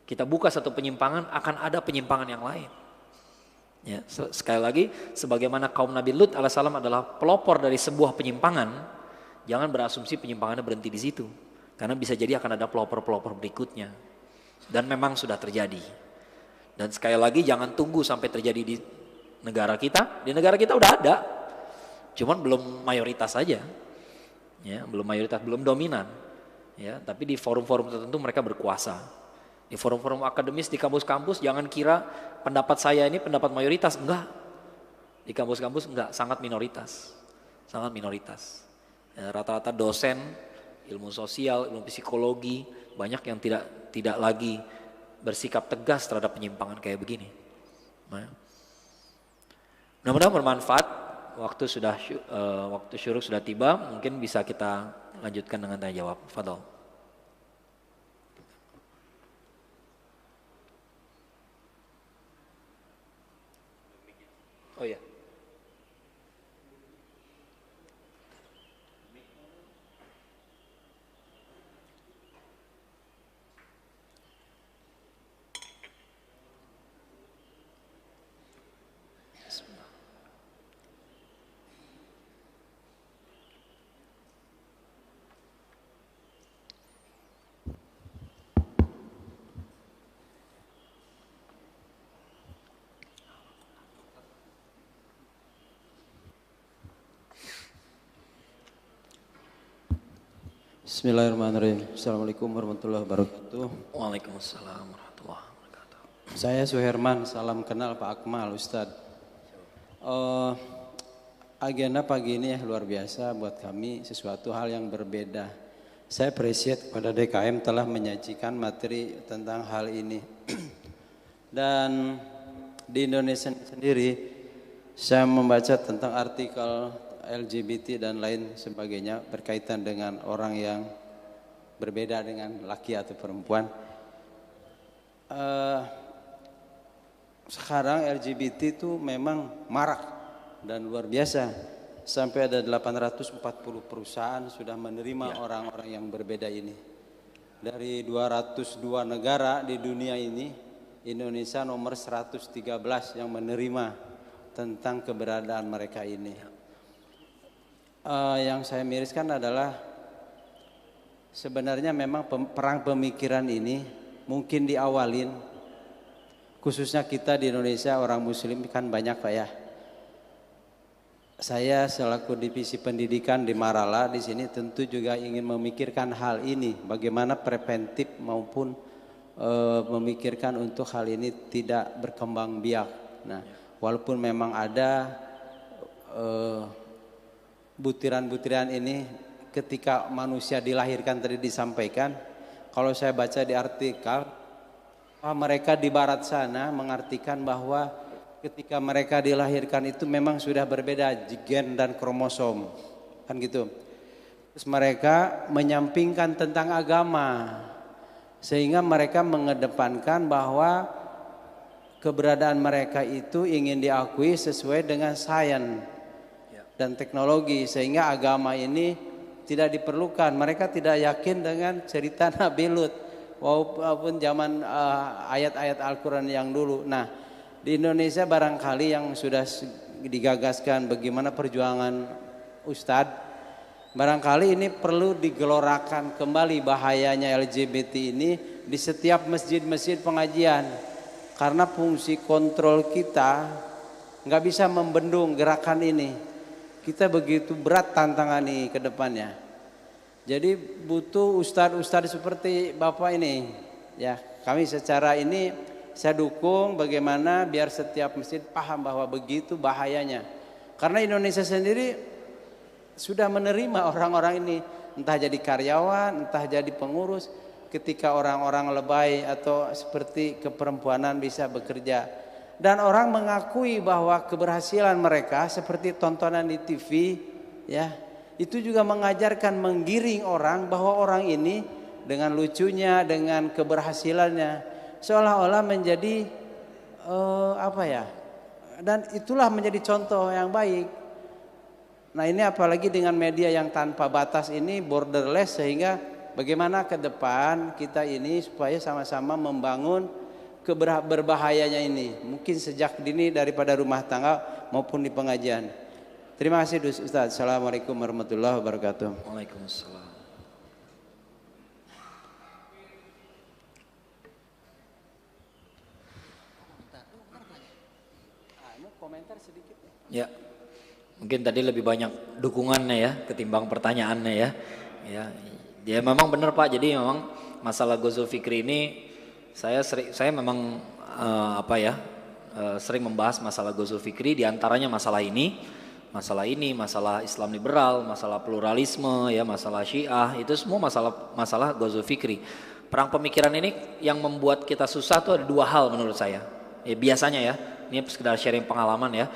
Kita buka satu penyimpangan, akan ada penyimpangan yang lain. Ya, sekali lagi, sebagaimana kaum Nabi Lut alaihissalam adalah pelopor dari sebuah penyimpangan, jangan berasumsi penyimpangannya berhenti di situ, karena bisa jadi akan ada pelopor-pelopor berikutnya, dan memang sudah terjadi. Dan sekali lagi, jangan tunggu sampai terjadi di negara kita. Di negara kita udah ada, cuman belum mayoritas saja, ya, belum mayoritas, belum dominan, ya. Tapi di forum-forum tertentu mereka berkuasa. Di forum-forum akademis, di kampus-kampus, jangan kira pendapat saya ini pendapat mayoritas, enggak. Di kampus-kampus enggak, sangat minoritas. Sangat minoritas. Ya, rata-rata dosen ilmu sosial, ilmu psikologi, banyak yang tidak lagi bersikap tegas terhadap penyimpangan kayak begini. Nah, mudah-mudahan bermanfaat. Waktu syuruk sudah tiba, mungkin bisa kita lanjutkan dengan tanya jawab. Fadhol. Oh ya. Bismillahirrahmanirrahim. Assalamualaikum warahmatullahi wabarakatuh. Waalaikumsalam warahmatullahi wabarakatuh. Saya Suherman, salam kenal Pak Akmal, Ustadz. Agenda pagi ini luar biasa buat kami, sesuatu hal yang berbeda. Saya appreciate kepada DKM telah menyajikan materi tentang hal ini. Dan di Indonesia sendiri, saya membaca tentang artikel LGBT dan lain sebagainya berkaitan dengan orang yang berbeda dengan laki atau perempuan. Sekarang LGBT itu memang marak dan luar biasa. Sampai ada 840 perusahaan sudah menerima orang-orang yang berbeda ini. Dari 202 negara di dunia ini, Indonesia nomor 113 yang menerima tentang keberadaan mereka ini. Yang saya miriskan adalah sebenarnya memang perang pemikiran ini mungkin diawalin, khususnya kita di Indonesia orang muslim kan banyak Pak ya. Saya selaku divisi pendidikan di Marala di sini tentu juga ingin memikirkan hal ini, bagaimana preventif maupun memikirkan untuk hal ini tidak berkembang biak. Nah, walaupun memang ada butiran-butiran ini ketika manusia dilahirkan tadi disampaikan. Kalau saya baca di artikel, mereka di barat sana mengartikan bahwa ketika mereka dilahirkan itu memang sudah berbeda gen dan kromosom, kan gitu. Terus mereka menyampingkan tentang agama, sehingga mereka mengedepankan bahwa keberadaan mereka itu ingin diakui sesuai dengan sains dan teknologi, sehingga agama ini tidak diperlukan. Mereka tidak yakin dengan cerita Nabi Lut walaupun zaman ayat-ayat Al-Quran yang dulu. Nah, di Indonesia barangkali yang sudah digagaskan bagaimana perjuangan Ustadz, barangkali ini perlu digelorakan kembali bahayanya LGBT ini di setiap masjid-masjid pengajian, karena fungsi kontrol kita nggak bisa membendung gerakan ini. Kita begitu berat tantangan ini ke depannya. Jadi butuh ustadz-ustadz seperti Bapak ini. Ya, kami secara ini saya dukung bagaimana biar setiap masjid paham bahwa begitu bahayanya. Karena Indonesia sendiri sudah menerima orang-orang ini, entah jadi karyawan, entah jadi pengurus, ketika orang-orang lebay atau seperti keperempuanan bisa bekerja. Dan orang mengakui bahwa keberhasilan mereka seperti tontonan di TV, ya, itu juga mengajarkan, menggiring orang bahwa orang ini dengan lucunya, dengan keberhasilannya seolah-olah menjadi apa ya? Dan itulah menjadi contoh yang baik. Nah ini apalagi dengan media yang tanpa batas ini, borderless, sehingga bagaimana ke depan kita ini supaya sama-sama membangun berbahayanya ini. Mungkin sejak dini daripada rumah tangga maupun di pengajian. Terima kasih Ustaz. Assalamualaikum warahmatullahi wabarakatuh. Waalaikumsalam. Komentar sedikit. Ya. Mungkin tadi lebih banyak dukungannya ya ketimbang pertanyaannya ya. Ya memang benar Pak. Jadi memang masalah Ghazul Fikri ini saya memang sering membahas masalah Ghazul Fikri, di antaranya masalah Islam liberal, masalah pluralisme ya, masalah Syiah, itu semua masalah Ghazul Fikri. Perang pemikiran ini yang membuat kita susah tuh ada dua hal menurut saya. Ya biasanya ya, ini sekedar sharing pengalaman ya.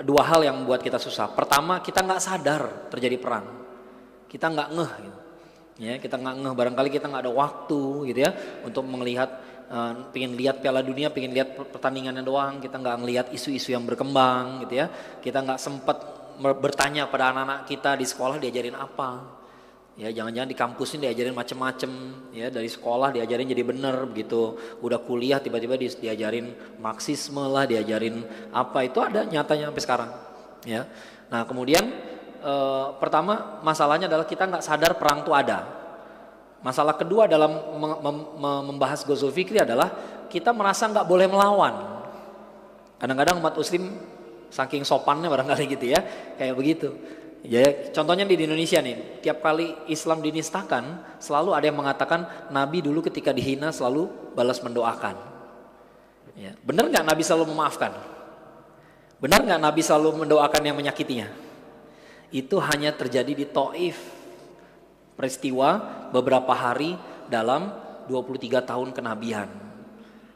Dua hal yang membuat kita susah. Pertama, kita nggak sadar terjadi perang. Kita nggak ngeh gitu. Ya, kita nggak ngeh, barangkali kita nggak ada waktu gitu ya untuk melihat, pengen lihat Piala Dunia, pengen lihat pertandingannya doang. Kita nggak ngelihat isu-isu yang berkembang gitu ya. Kita nggak sempat bertanya pada anak-anak kita di sekolah diajarin apa. Ya, jangan-jangan di kampus ini diajarin macem-macem ya, dari sekolah diajarin jadi bener, begitu udah kuliah tiba-tiba diajarin Marxisme lah, diajarin apa, itu ada nyatanya sampai sekarang ya. Nah kemudian pertama masalahnya adalah kita nggak sadar perang itu ada. Masalah kedua dalam membahas Ghazul Fikri adalah kita merasa nggak boleh melawan. Kadang-kadang umat muslim saking sopannya barangkali gitu ya, kayak begitu. Ya, contohnya di Indonesia nih, tiap kali Islam dinistakan, selalu ada yang mengatakan Nabi dulu ketika dihina selalu balas mendoakan. Ya, benar nggak Nabi selalu memaafkan? Benar nggak Nabi selalu mendoakan yang menyakitinya? Itu hanya terjadi di Taif. Peristiwa beberapa hari dalam 23 tahun kenabian.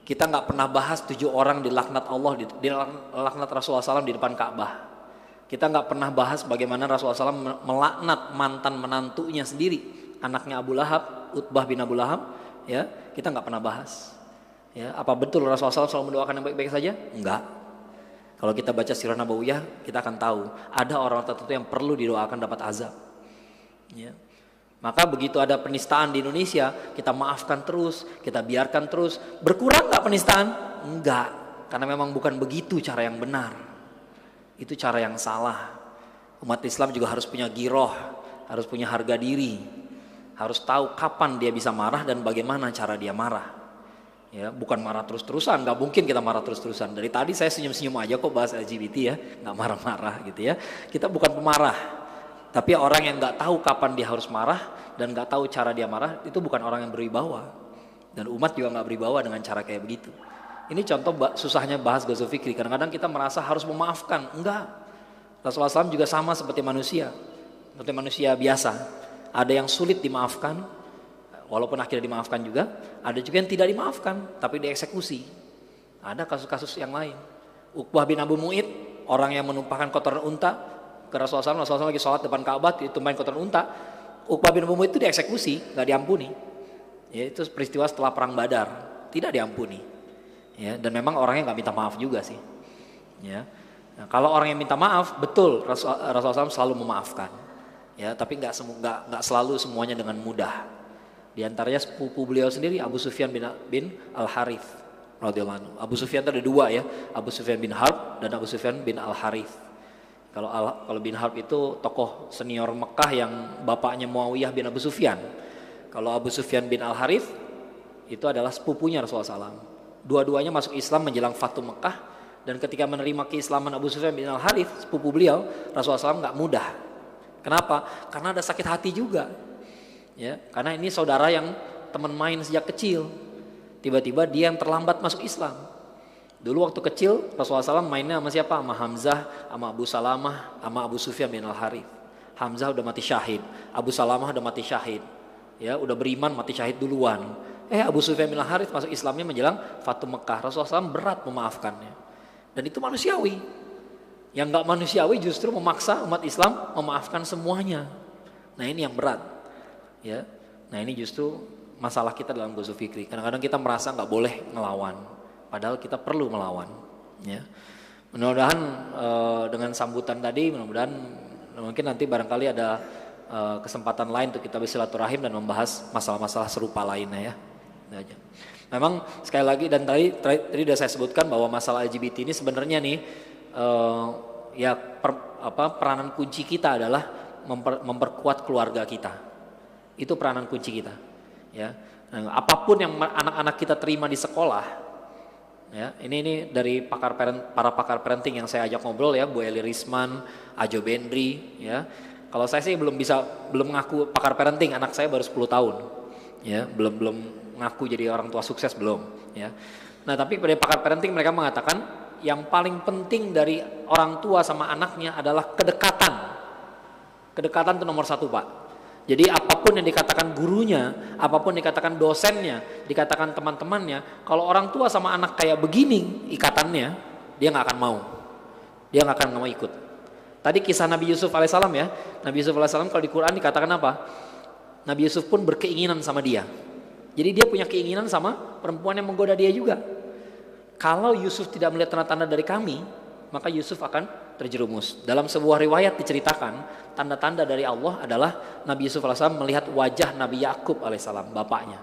Kita nggak pernah bahas 7 orang dilaknat Allah, dilaknat Rasulullah SAW di depan Ka'bah. Kita nggak pernah bahas bagaimana Rasulullah SAW melaknat mantan menantunya sendiri, anaknya Abu Lahab, Utbah bin Abu Lahab. Ya, kita nggak pernah bahas. Ya, apa betul Rasulullah SAW selalu mendoakan yang baik-baik saja? Enggak. Kalau kita baca Sirah Nabawiyah, kita akan tahu ada orang tertentu yang perlu didoakan dapat azab. Ya. Maka begitu ada penistaan di Indonesia, kita maafkan terus, kita biarkan terus. Berkurang nggak penistaan? Enggak, karena memang bukan begitu cara yang benar. Itu cara yang salah. Umat Islam juga harus punya giroh, harus punya harga diri, harus tahu kapan dia bisa marah dan bagaimana cara dia marah. Ya, bukan marah terus-terusan, nggak mungkin kita marah terus-terusan. Dari tadi saya senyum-senyum aja kok bahas LGBT ya, nggak marah-marah gitu ya. Kita bukan pemarah, tapi orang yang nggak tahu kapan dia harus marah dan nggak tahu cara dia marah, itu bukan orang yang berwibawa. Dan umat juga nggak berwibawa dengan cara kayak begitu. Ini contoh susahnya bahas Ghazul Fikri. Kadang-kadang kita merasa harus memaafkan. Enggak. Rasulullah SAW juga sama seperti manusia biasa. Ada yang sulit dimaafkan, walaupun akhirnya dimaafkan juga. Ada juga yang tidak dimaafkan, tapi dieksekusi. Ada kasus-kasus yang lain. Uqbah bin Abu Mu'id, orang yang menumpahkan kotoran unta ke Rasulullah SAW lagi sholat depan Ka'bah, ditumpahin kotoran unta. Uqbah bin Abu Mu'id itu dieksekusi, gak diampuni. Ya, itu peristiwa setelah perang Badar, tidak diampuni. Ya, dan memang orangnya nggak minta maaf juga sih. Ya, nah, kalau orang yang minta maaf, betul Rasulullah SAW selalu memaafkan. Ya, tapi nggak selalu semuanya dengan mudah. Di antaranya sepupu beliau sendiri Abu Sufyan bin Al Harith radhiyallahu anhu. Abu Sufyan itu ada dua ya, Abu Sufyan bin Harb dan Abu Sufyan bin Al Harith. Kalau bin Harb itu tokoh senior Mekah yang bapaknya Muawiyah bin Abu Sufyan. Kalau Abu Sufyan bin Al Harith itu adalah sepupunya Rasulullah SAW. Dua-duanya masuk Islam menjelang Fatu Mekah, dan ketika menerima keislaman Abu Sufyan bin Al Harith, sepupu beliau, Rasulullah SAW nggak mudah. Kenapa? Karena ada sakit hati juga. Ya, karena ini saudara yang teman main sejak kecil. Tiba-tiba dia yang terlambat masuk Islam. Dulu waktu kecil Rasulullah SAW mainnya sama siapa? Sama Hamzah, sama Abu Salamah, sama Abu Sufyan bin Al Harith. Hamzah udah mati syahid, Abu Salamah udah mati syahid. Ya, udah beriman mati syahid duluan. Abu Sufyan bin Al Harith masuk Islamnya menjelang Fatu Mekah. Rasulullah SAW berat memaafkannya. Dan itu manusiawi. Yang gak manusiawi justru memaksa umat Islam memaafkan semuanya. Nah ini yang berat. Ya, nah ini justru masalah kita dalam Ghazul Fikri. Kadang-kadang kita merasa gak boleh ngelawan, padahal kita perlu melawan. Ya, mudah-mudahan dengan sambutan tadi, mudah-mudahan Mungkin nanti barangkali ada kesempatan lain untuk kita bersilaturahim dan membahas masalah-masalah serupa lainnya ya. Itu aja. Memang sekali lagi dan tadi sudah saya sebutkan bahwa masalah LGBT ini sebenarnya nih peranan kunci kita adalah memperkuat keluarga kita. Itu peranan kunci kita. Ya, apapun yang anak-anak kita terima di sekolah, ya, ini dari para pakar parenting yang saya ajak ngobrol ya, Bu Eli Risman, Ajo Bendri, ya. Kalau saya sih belum ngaku pakar parenting, anak saya baru 10 tahun, ya, belum ngaku jadi orang tua sukses belum, ya. Nah tapi pada pakar parenting mereka mengatakan yang paling penting dari orang tua sama anaknya adalah kedekatan. Kedekatan itu nomor 1 Pak. Jadi apapun yang dikatakan gurunya, apapun yang dikatakan dosennya, dikatakan teman-temannya, kalau orang tua sama anak kayak begini ikatannya, dia nggak akan mau, dia nggak akan mau ikut. Tadi kisah Nabi Yusuf alaihissalam ya, Nabi Yusuf alaihissalam kalau di Quran dikatakan apa? Nabi Yusuf pun berkeinginan sama dia. Jadi dia punya keinginan sama perempuan yang menggoda dia juga. Kalau Yusuf tidak melihat tanda-tanda dari kami, maka Yusuf akan terjerumus. Dalam sebuah riwayat diceritakan, tanda-tanda dari Allah adalah Nabi Yusuf alaihissalam melihat wajah Nabi Yakub alaihissalam, bapaknya.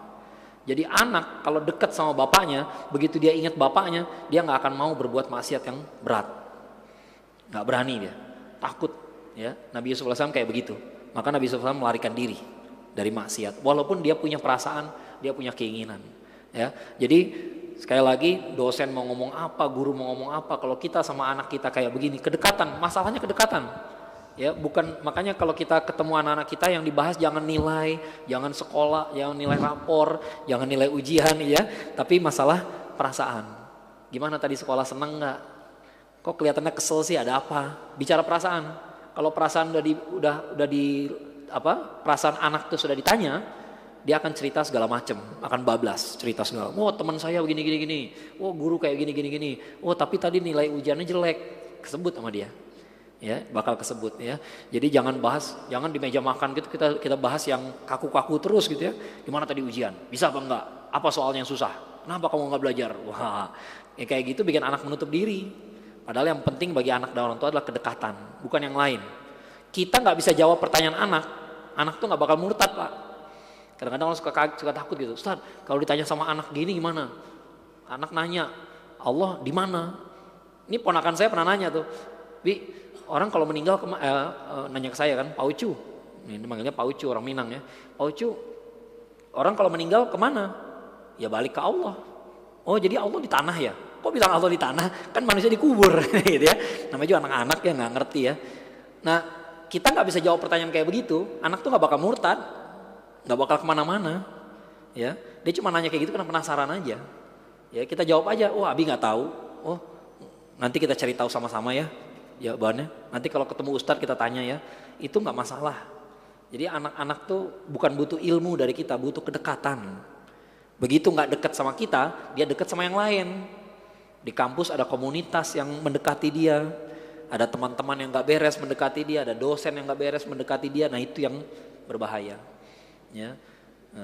Jadi anak kalau dekat sama bapaknya, begitu dia ingat bapaknya, dia nggak akan mau berbuat maksiat yang berat, nggak berani dia, takut. Ya, Nabi Yusuf alaihissalam kayak begitu. Maka Nabi Yusuf alaihissalam melarikan diri dari maksiat, walaupun dia punya perasaan, dia punya keinginan. Ya, jadi sekali lagi dosen mau ngomong apa, guru mau ngomong apa, kalau kita sama anak kita kayak begini, kedekatan, masalahnya kedekatan. Ya, bukan makanya kalau kita ketemu anak-anak kita yang dibahas jangan nilai, jangan sekolah, jangan nilai rapor, jangan nilai ujian ya, tapi masalah perasaan. Gimana tadi sekolah, seneng nggak? Kok kelihatannya kesel sih, ada apa? Bicara perasaan. Kalau perasaan perasaan anak itu sudah ditanya, dia akan cerita segala macam, akan bablas cerita segala. Oh teman saya begini. Oh guru kayak gini. Oh tapi tadi nilai ujiannya jelek, kesebut sama dia. Ya bakal kesebut ya. Jadi jangan di meja makan gitu kita bahas yang kaku-kaku terus gitu ya. Gimana tadi ujian? Bisa apa enggak? Apa soalnya yang susah? Kenapa kamu enggak belajar? Wah, ya kayak gitu bikin anak menutup diri. Padahal yang penting bagi anak dan orang tua adalah kedekatan, bukan yang lain. Kita nggak bisa jawab pertanyaan anak tuh nggak bakal murtad Pak. Kadang-kadang orang suka takut gitu. Ustaz, kalau ditanya sama anak gini gimana? Anak nanya, Allah di mana? Ini ponakan saya pernah nanya tuh. Bi, orang kalau meninggal nanya ke saya kan, Paucu. Ini manggilnya Paucu, orang Minang ya. Paucu, orang kalau meninggal kemana? Ya balik ke Allah. Oh jadi Allah di tanah ya? Kok bilang Allah di tanah? Kan manusia dikubur gitu ya. Namanya juga anak-anak ya nggak ngerti ya. Nah kita nggak bisa jawab pertanyaan kayak begitu. Anak tuh nggak bakal murtad. Nggak bakal kemana-mana, ya. Dia cuma nanya kayak gitu karena penasaran aja. Ya kita jawab aja. Oh Abi nggak tahu. Oh nanti kita cari tahu sama-sama ya jawabannya. Nanti kalau ketemu Ustadz kita tanya ya. Itu nggak masalah. Jadi anak-anak tuh bukan butuh ilmu dari kita, butuh kedekatan. Begitu nggak dekat sama kita, dia dekat sama yang lain. Di kampus ada komunitas yang mendekati dia, ada teman-teman yang nggak beres mendekati dia, ada dosen yang nggak beres mendekati dia. Nah itu yang berbahaya. Ya,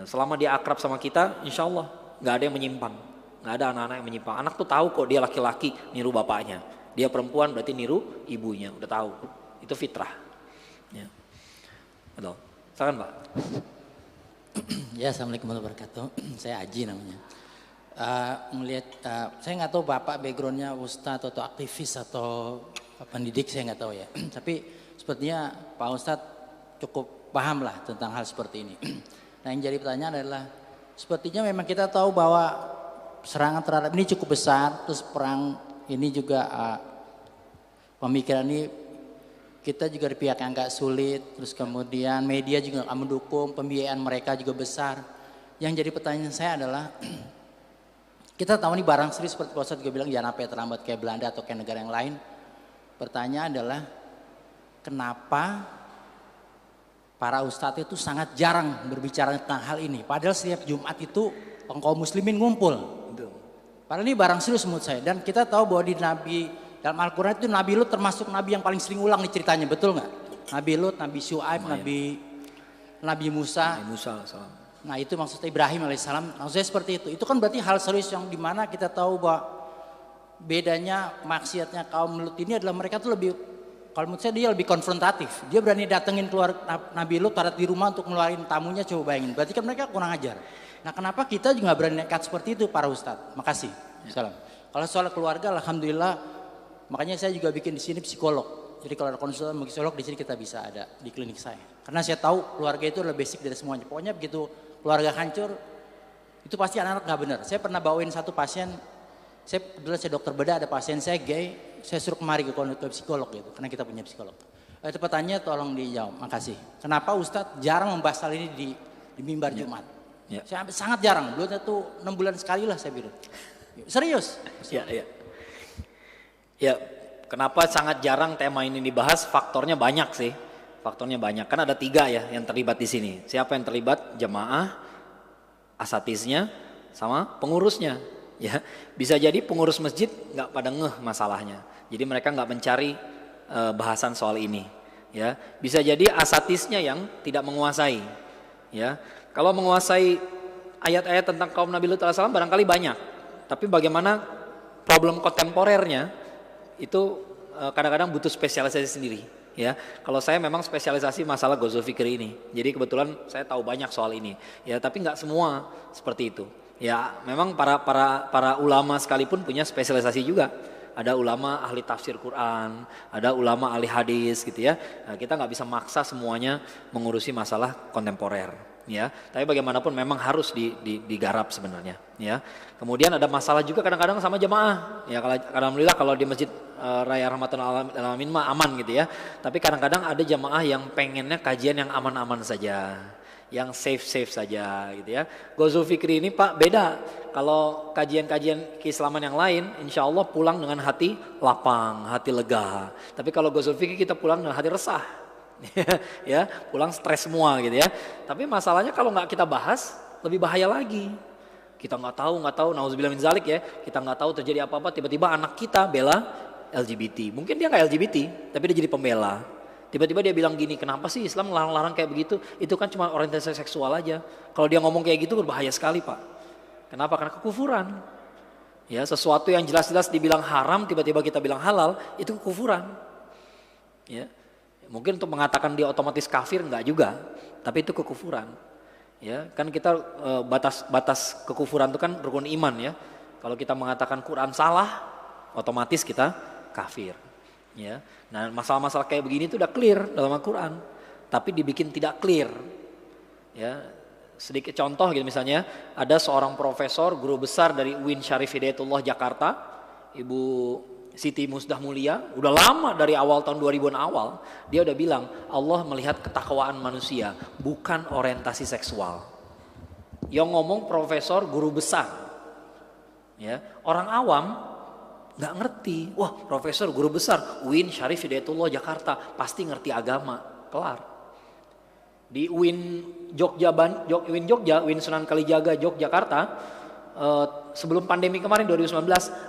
selama dia akrab sama kita, insya Allah nggak ada yang menyimpang, nggak ada anak-anak yang menyimpang. Anak tuh tahu kok dia laki-laki niru bapaknya, dia perempuan berarti niru ibunya, udah tahu. Itu fitrah. Ya, betul. Silakan Pak. Ya, assalamualaikum warahmatullahi wabarakatuh. Saya Aji namanya. Saya nggak tahu bapak backgroundnya ustadz atau aktivis atau pendidik, saya nggak tahu ya. Tapi sepertinya Pak Ustadz cukup paham lah tentang hal seperti ini. Nah yang jadi pertanyaan adalah, sepertinya memang kita tahu bahwa serangan terhadap ini cukup besar, terus perang ini juga pemikiran ini kita juga di pihak yang agak sulit, terus kemudian media juga akan mendukung, pembiayaan mereka juga besar. Yang jadi pertanyaan saya adalah, kita tahu ini barang serius seperti Pak Ustadz juga bilang jangan sampai terlambat kayak Belanda atau kayak negara yang lain. Pertanyaan adalah, kenapa para ustadz itu sangat jarang berbicara tentang hal ini. Padahal setiap Jumat itu kaum muslimin ngumpul. Padahal ini barang serius menurut saya. Dan kita tahu bahwa di dalam Al-Quran itu Nabi Lut termasuk Nabi yang paling sering ulang nih ceritanya. Betul nggak? Nabi Lut, Nabi Syuaib, Nabi Musa. Nah itu maksudnya Ibrahim alaihissalam. Maksudnya seperti itu. Itu kan berarti hal serius yang dimana kita tahu bahwa bedanya maksiatnya kaum Lut ini adalah mereka tuh lebih Kalau menurut saya dia lebih konfrontatif. Dia berani datengin keluar Nabi Lut taruh di rumah untuk ngeluarin tamunya, coba bayangin. Berarti kan mereka kurang ajar. Nah kenapa kita juga nggak berani nekat seperti itu para ustadz? Makasih. Salam. Kalau soal keluarga, alhamdulillah. Makanya saya juga bikin di sini psikolog. Jadi kalau ada konsultan psikolog di sini kita bisa ada di klinik saya. Karena saya tahu keluarga itu adalah basic dari semuanya. Pokoknya begitu keluarga hancur, itu pasti anak-anak nggak benar. Saya pernah bawain satu pasien. Saya dokter bedah, ada pasien saya gay, saya suruh kemari ke psikolog gitu, karena kita punya psikolog. Itu pertanyaan tolong dijawab, makasih. Kenapa Ustadz jarang membahas hal ini di mimbar Jumat? Ya. Saya sangat jarang, belum tentu 6 bulan sekali lah saya bilang. Serius. Ya, kenapa sangat jarang tema ini dibahas? Faktornya banyak sih. Faktornya banyak. Kan ada 3 ya yang terlibat di sini. Siapa yang terlibat? Jamaah, asatisnya, sama pengurusnya. Ya, bisa jadi pengurus masjid nggak pada ngeh masalahnya. Jadi mereka nggak mencari bahasan soal ini. Ya, bisa jadi asatisnya yang tidak menguasai. Ya, kalau menguasai ayat-ayat tentang kaum Nabi Lut alaihissalam barangkali banyak. Tapi bagaimana problem kontemporernya itu kadang-kadang butuh spesialisasi sendiri. Ya, kalau saya memang spesialisasi masalah Ghazul Fikri ini. Jadi kebetulan saya tahu banyak soal ini. Ya, tapi nggak semua seperti itu. Ya, memang para ulama sekalipun punya spesialisasi juga. Ada ulama ahli tafsir Quran, ada ulama ahli hadis gitu ya. Nah, kita nggak bisa maksa semuanya mengurusi masalah kontemporer, ya. Tapi bagaimanapun memang harus digarap sebenarnya, ya. Kemudian ada masalah juga kadang-kadang sama jamaah. Ya, alhamdulillah kalau di Masjid Raya Rahmatul Alamin mah aman gitu ya. Tapi kadang-kadang ada jamaah yang pengennya kajian yang aman-aman saja, yang safe saja gitu ya. Ghazul Fikri ini Pak beda. Kalau kajian-kajian keislaman yang lain, insya Allah pulang dengan hati lapang, hati lega. Tapi kalau Ghazul Fikri kita pulang dengan hati resah, ya, pulang stres semua gitu ya. Tapi masalahnya kalau nggak kita bahas, lebih bahaya lagi. Kita nggak tahu, nauzubillah min zalik ya. Kita nggak tahu terjadi apa-apa, tiba-tiba anak kita bela LGBT. Mungkin dia nggak LGBT, tapi dia jadi pembela. Tiba-tiba dia bilang gini, kenapa sih Islam larang-larang kayak begitu? Itu kan cuma orientasi seksual aja. Kalau dia ngomong kayak gitu berbahaya sekali Pak. Kenapa? Karena kekufuran. Ya, sesuatu yang jelas-jelas dibilang haram, tiba-tiba kita bilang halal, itu kekufuran. Ya, mungkin untuk mengatakan dia otomatis kafir enggak juga, tapi itu kekufuran. Ya, kan kita batas kekufuran itu kan rukun iman ya. Kalau kita mengatakan Quran salah, otomatis kita kafir. Ya, nah masalah-masalah kayak begini itu udah clear dalam Al-Quran, tapi dibikin tidak clear. Ya, sedikit contoh gitu misalnya, ada seorang profesor guru besar dari UIN Syarif Hidayatullah Jakarta, Ibu Siti Musdah Mulia, udah lama dari awal tahun 2000-an awal, dia udah bilang Allah melihat ketakwaan manusia, bukan orientasi seksual. Yang ngomong profesor guru besar. Ya, orang awam nggak ngerti, wah profesor guru besar UIN Syarif Hidayatullah Jakarta pasti ngerti agama, kelar. Di UIN Jogja, UIN Sunan Kalijaga Yogyakarta, sebelum pandemi kemarin 2019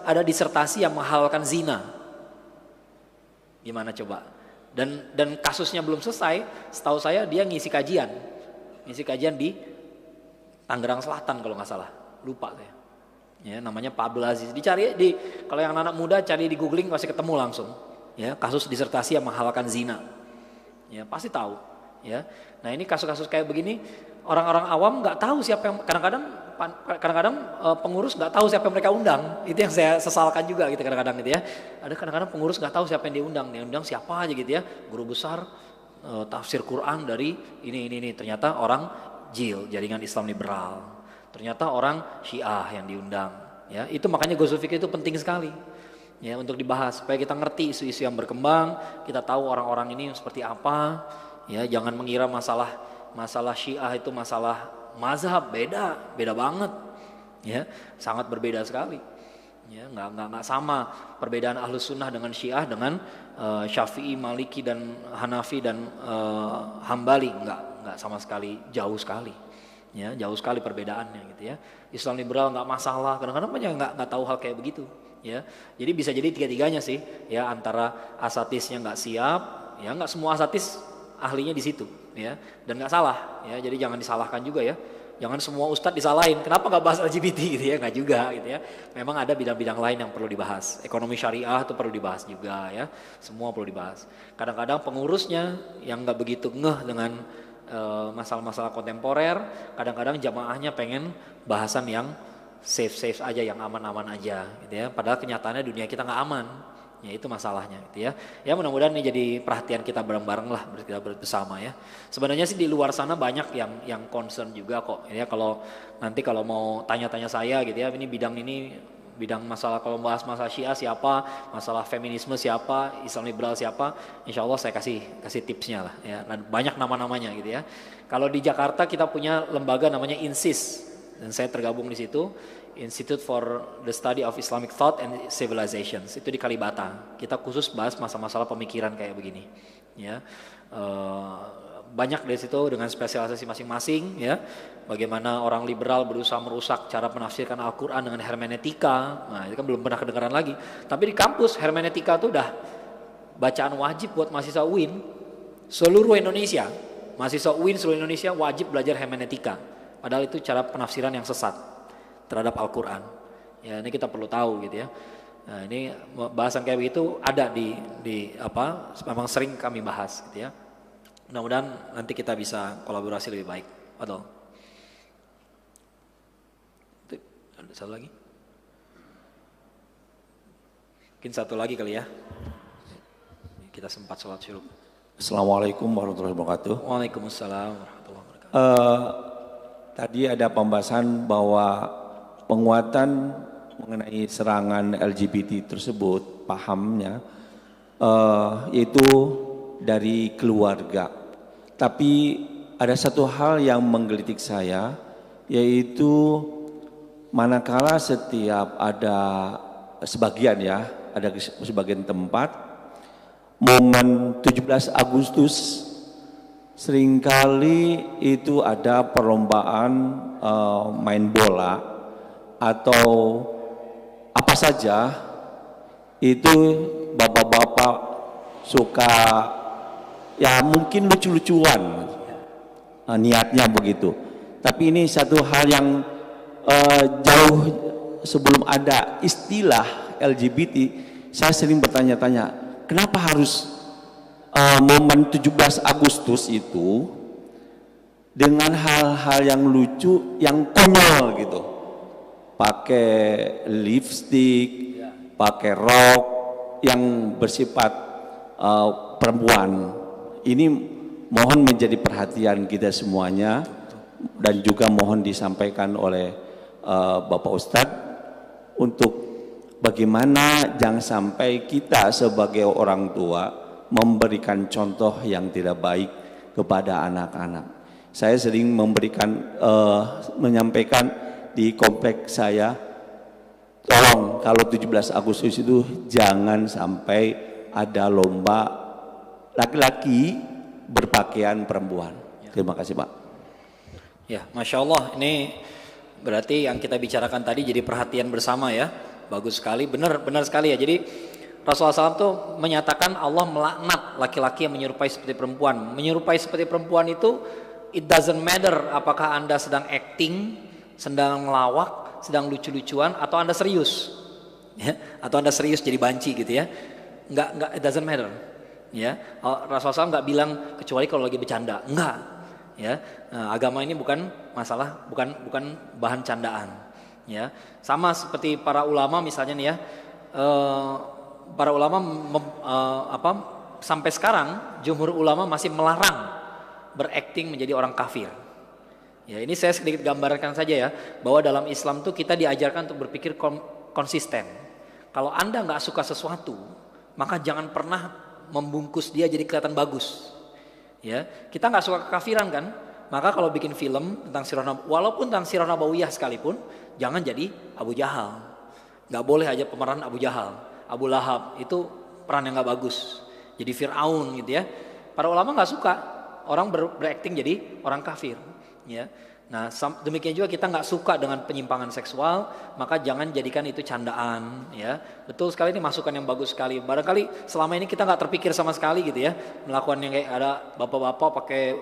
ada disertasi yang menghalalkan zina. Gimana coba? Dan kasusnya belum selesai, setahu saya dia ngisi kajian di Tangerang Selatan kalau nggak salah, lupa saya. Ya, namanya Pak Abdul Aziz. Dicari kalau yang anak muda cari di googling pasti ketemu langsung. Ya, kasus disertasi yang menghalalkan zina. Ya, pasti tahu. Ya, nah ini kasus-kasus kayak begini orang-orang awam nggak tahu siapa yang kadang-kadang pengurus nggak tahu siapa yang mereka undang. Itu yang saya sesalkan juga gitu kadang-kadang gitu ya. Ada kadang-kadang pengurus nggak tahu siapa yang diundang siapa aja gitu ya. Guru besar tafsir Quran dari ini ternyata orang JIL, Jaringan Islam Liberal. Ternyata orang Syiah yang diundang. Ya, itu makanya Ghazul Fikri itu penting sekali. Ya, untuk dibahas supaya kita ngerti isu-isu yang berkembang, kita tahu orang-orang ini seperti apa. Ya, jangan mengira masalah Syiah itu masalah mazhab, beda banget. Ya, sangat berbeda sekali. Ya, nggak sama perbedaan Ahlus Sunnah dengan Syiah dengan Syafi'i, Maliki dan Hanafi dan Hambali, nggak sama sekali, jauh sekali. Ya, jauh sekali perbedaannya gitu ya. Islam liberal nggak masalah, kadang-kadang banyak nggak tahu hal kayak begitu. Ya, jadi bisa jadi tiga-tiganya sih. Ya, antara asatisnya nggak siap, ya nggak semua asatis ahlinya di situ, ya, dan nggak salah, ya, jadi jangan disalahkan juga ya. Jangan semua ustadz disalahin, kenapa nggak bahas LGBT gitu ya, nggak juga gitu ya. Memang ada bidang-bidang lain yang perlu dibahas. Ekonomi syariah itu perlu dibahas juga ya, semua perlu dibahas. Kadang-kadang pengurusnya yang nggak begitu ngeh dengan masalah-masalah kontemporer, kadang-kadang jamaahnya pengen bahasan yang safe aja, yang aman-aman aja gitu ya. Padahal kenyataannya dunia kita nggak aman. Ya itu masalahnya gitu ya. Ya mudah-mudahan ini jadi perhatian kita bareng-bareng lah, kita bersama ya. Sebenarnya sih di luar sana banyak yang concern juga kok ya, kalau nanti kalau mau tanya-tanya saya gitu ya, ini bidang masalah, kalau bahas masalah Syiah siapa, masalah feminisme siapa, Islam liberal siapa, insya Allah saya kasih tipsnya lah ya. Banyak nama-namanya gitu ya. Kalau di Jakarta kita punya lembaga namanya INSIS dan saya tergabung di situ. Institute for the Study of Islamic Thought and Civilizations, itu di Kalibata. Kita khusus bahas masalah-masalah pemikiran kayak begini. Ya, banyak dari situ dengan spesialisasi masing-masing. Ya, bagaimana orang liberal berusaha merusak cara menafsirkan Al-Quran dengan hermeneutika. Nah, itu kan belum pernah kedengaran lagi. Tapi di kampus hermeneutika itu udah bacaan wajib buat mahasiswa UIN seluruh Indonesia. Mahasiswa UIN seluruh Indonesia wajib belajar hermeneutika. Padahal itu cara penafsiran yang sesat terhadap Al-Quran. Ya, ini kita perlu tahu gitu ya. Nah, ini bahasan kayak begitu ada di memang sering kami bahas gitu ya. Mudah-mudahan nanti kita bisa kolaborasi lebih baik. Betul. Ada satu lagi? Mungkin satu lagi kali ya. Kita sempat sholat syuruk. Assalamualaikum warahmatullahi wabarakatuh. Waalaikumsalam warahmatullahi wabarakatuh. Tadi ada pembahasan bahwa penguatan mengenai serangan LGBT tersebut, pahamnya yaitu dari keluarga. Tapi ada satu hal yang menggelitik saya, yaitu manakala setiap ada sebagian tempat momen 17 Agustus seringkali itu ada perlombaan main bola atau apa saja, itu bapak-bapak suka ya mungkin lucu-lucuan, niatnya begitu. Tapi ini satu hal yang jauh sebelum ada istilah LGBT, saya sering bertanya-tanya, kenapa harus momen 17 Agustus itu dengan hal-hal yang lucu, yang konyol gitu. Pakai lipstick, pakai rok yang bersifat perempuan. Ini mohon menjadi perhatian kita semuanya, dan juga mohon disampaikan oleh Bapak Ustadz untuk bagaimana jangan sampai kita sebagai orang tua memberikan contoh yang tidak baik kepada anak-anak. Saya sering menyampaikan di kompleks saya, tolong kalau 17 Agustus itu jangan sampai ada lomba laki-laki berpakaian perempuan. Terima kasih Pak. Ya, Masya Allah, ini berarti yang kita bicarakan tadi jadi perhatian bersama ya. Bagus sekali, benar sekali ya. Jadi Rasulullah SAW tuh menyatakan Allah melaknat laki-laki yang menyerupai seperti perempuan. Menyerupai seperti perempuan itu, it doesn't matter apakah Anda sedang acting, sedang ngelawak, sedang lucu-lucuan, atau Anda serius, ya, atau Anda serius jadi banci gitu ya, enggak, it doesn't matter, ya. Rasulullah SAW nggak bilang kecuali kalau lagi bercanda, enggak, ya. Nah, agama ini bukan masalah, bukan bahan candaan, ya. Sama seperti para ulama misalnya nih ya, para ulama sampai sekarang jumhur ulama masih melarang berakting menjadi orang kafir. Ya, ini saya sedikit gambarkan saja ya, bahwa dalam Islam tuh kita diajarkan untuk berpikir konsisten. Kalau Anda nggak suka sesuatu, maka jangan pernah membungkus dia jadi kelihatan bagus. Ya, kita nggak suka kekafiran kan, maka kalau bikin film tentang sirah walaupun tentang sirah nabawiyah sekalipun, jangan jadi Abu Jahal. Nggak boleh aja pemeran Abu Jahal, Abu Lahab, itu peran yang nggak bagus. Jadi Fir'aun gitu ya. Para ulama nggak suka orang berakting jadi orang kafir. Ya, nah demikian juga kita nggak suka dengan penyimpangan seksual, maka jangan jadikan itu candaan. Ya, betul sekali, ini masukan yang bagus sekali. Barangkali selama ini kita nggak terpikir sama sekali gitu ya, melakukan yang kayak ada bapak-bapak pakai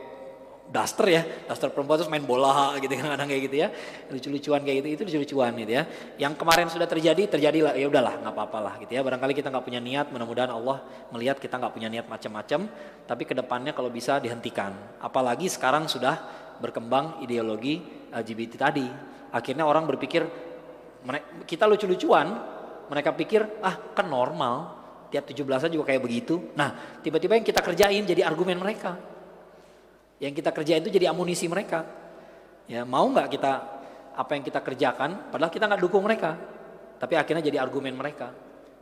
daster ya, daster perempuan terus main bola gitu kan, kadang kayak gitu ya, lucu-lucuan kayak gitu, itu lucu-lucuan gitu ya. Yang kemarin sudah terjadilah, ya udahlah nggak apa-apa lah gitu ya. Barangkali kita nggak punya niat, mudah-mudahan Allah melihat kita nggak punya niat macam-macam, tapi kedepannya kalau bisa dihentikan. Apalagi sekarang sudah berkembang ideologi LGBT tadi, akhirnya orang berpikir kita lucu-lucuan, mereka pikir kan normal, tiap 17-an juga kayak begitu. Nah tiba-tiba yang kita kerjain jadi argumen mereka. Yang kita kerjain itu jadi amunisi mereka. Ya, mau nggak kita apa yang kita kerjakan, padahal kita nggak dukung mereka, tapi akhirnya jadi argumen mereka.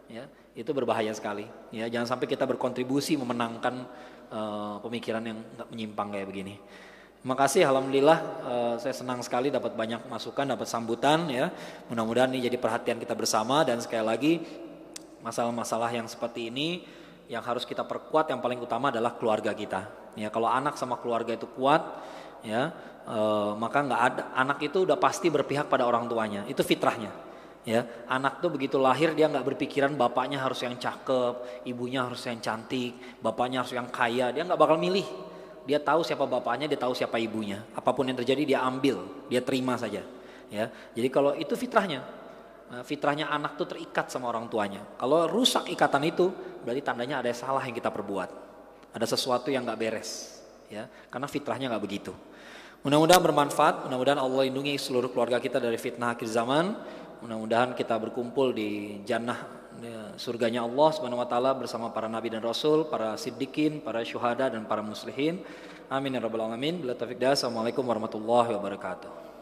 Ya, itu berbahaya sekali. Ya, jangan sampai kita berkontribusi memenangkan pemikiran yang nggak menyimpang kayak begini. Terima kasih, alhamdulillah saya senang sekali dapat banyak masukan, dapat sambutan ya. Mudah-mudahan ini jadi perhatian kita bersama, dan sekali lagi masalah-masalah yang seperti ini yang harus kita perkuat, yang paling utama adalah keluarga kita. Ya, kalau anak sama keluarga itu kuat, ya maka nggak ada, anak itu udah pasti berpihak pada orang tuanya. Itu fitrahnya. Ya, anak tuh begitu lahir dia nggak berpikiran bapaknya harus yang cakep, ibunya harus yang cantik, bapaknya harus yang kaya. Dia nggak bakal milih. Dia tahu siapa bapaknya, dia tahu siapa ibunya. Apapun yang terjadi dia ambil, dia terima saja. Ya, jadi kalau itu fitrahnya. Fitrahnya anak tuh terikat sama orang tuanya. Kalau rusak ikatan itu, berarti tandanya ada salah yang kita perbuat. Ada sesuatu yang nggak beres, ya, karena fitrahnya nggak begitu. Mudah-mudahan bermanfaat, mudah-mudahan Allah lindungi seluruh keluarga kita dari fitnah akhir zaman. Mudah-mudahan kita berkumpul di jannah surganya Allah Subhanahu wa taala bersama para nabi dan rasul, para siddiqin, para syuhada dan para muslihin. Amin ya rabbal alamin. Bila taufiq. Assalamualaikum warahmatullahi wabarakatuh.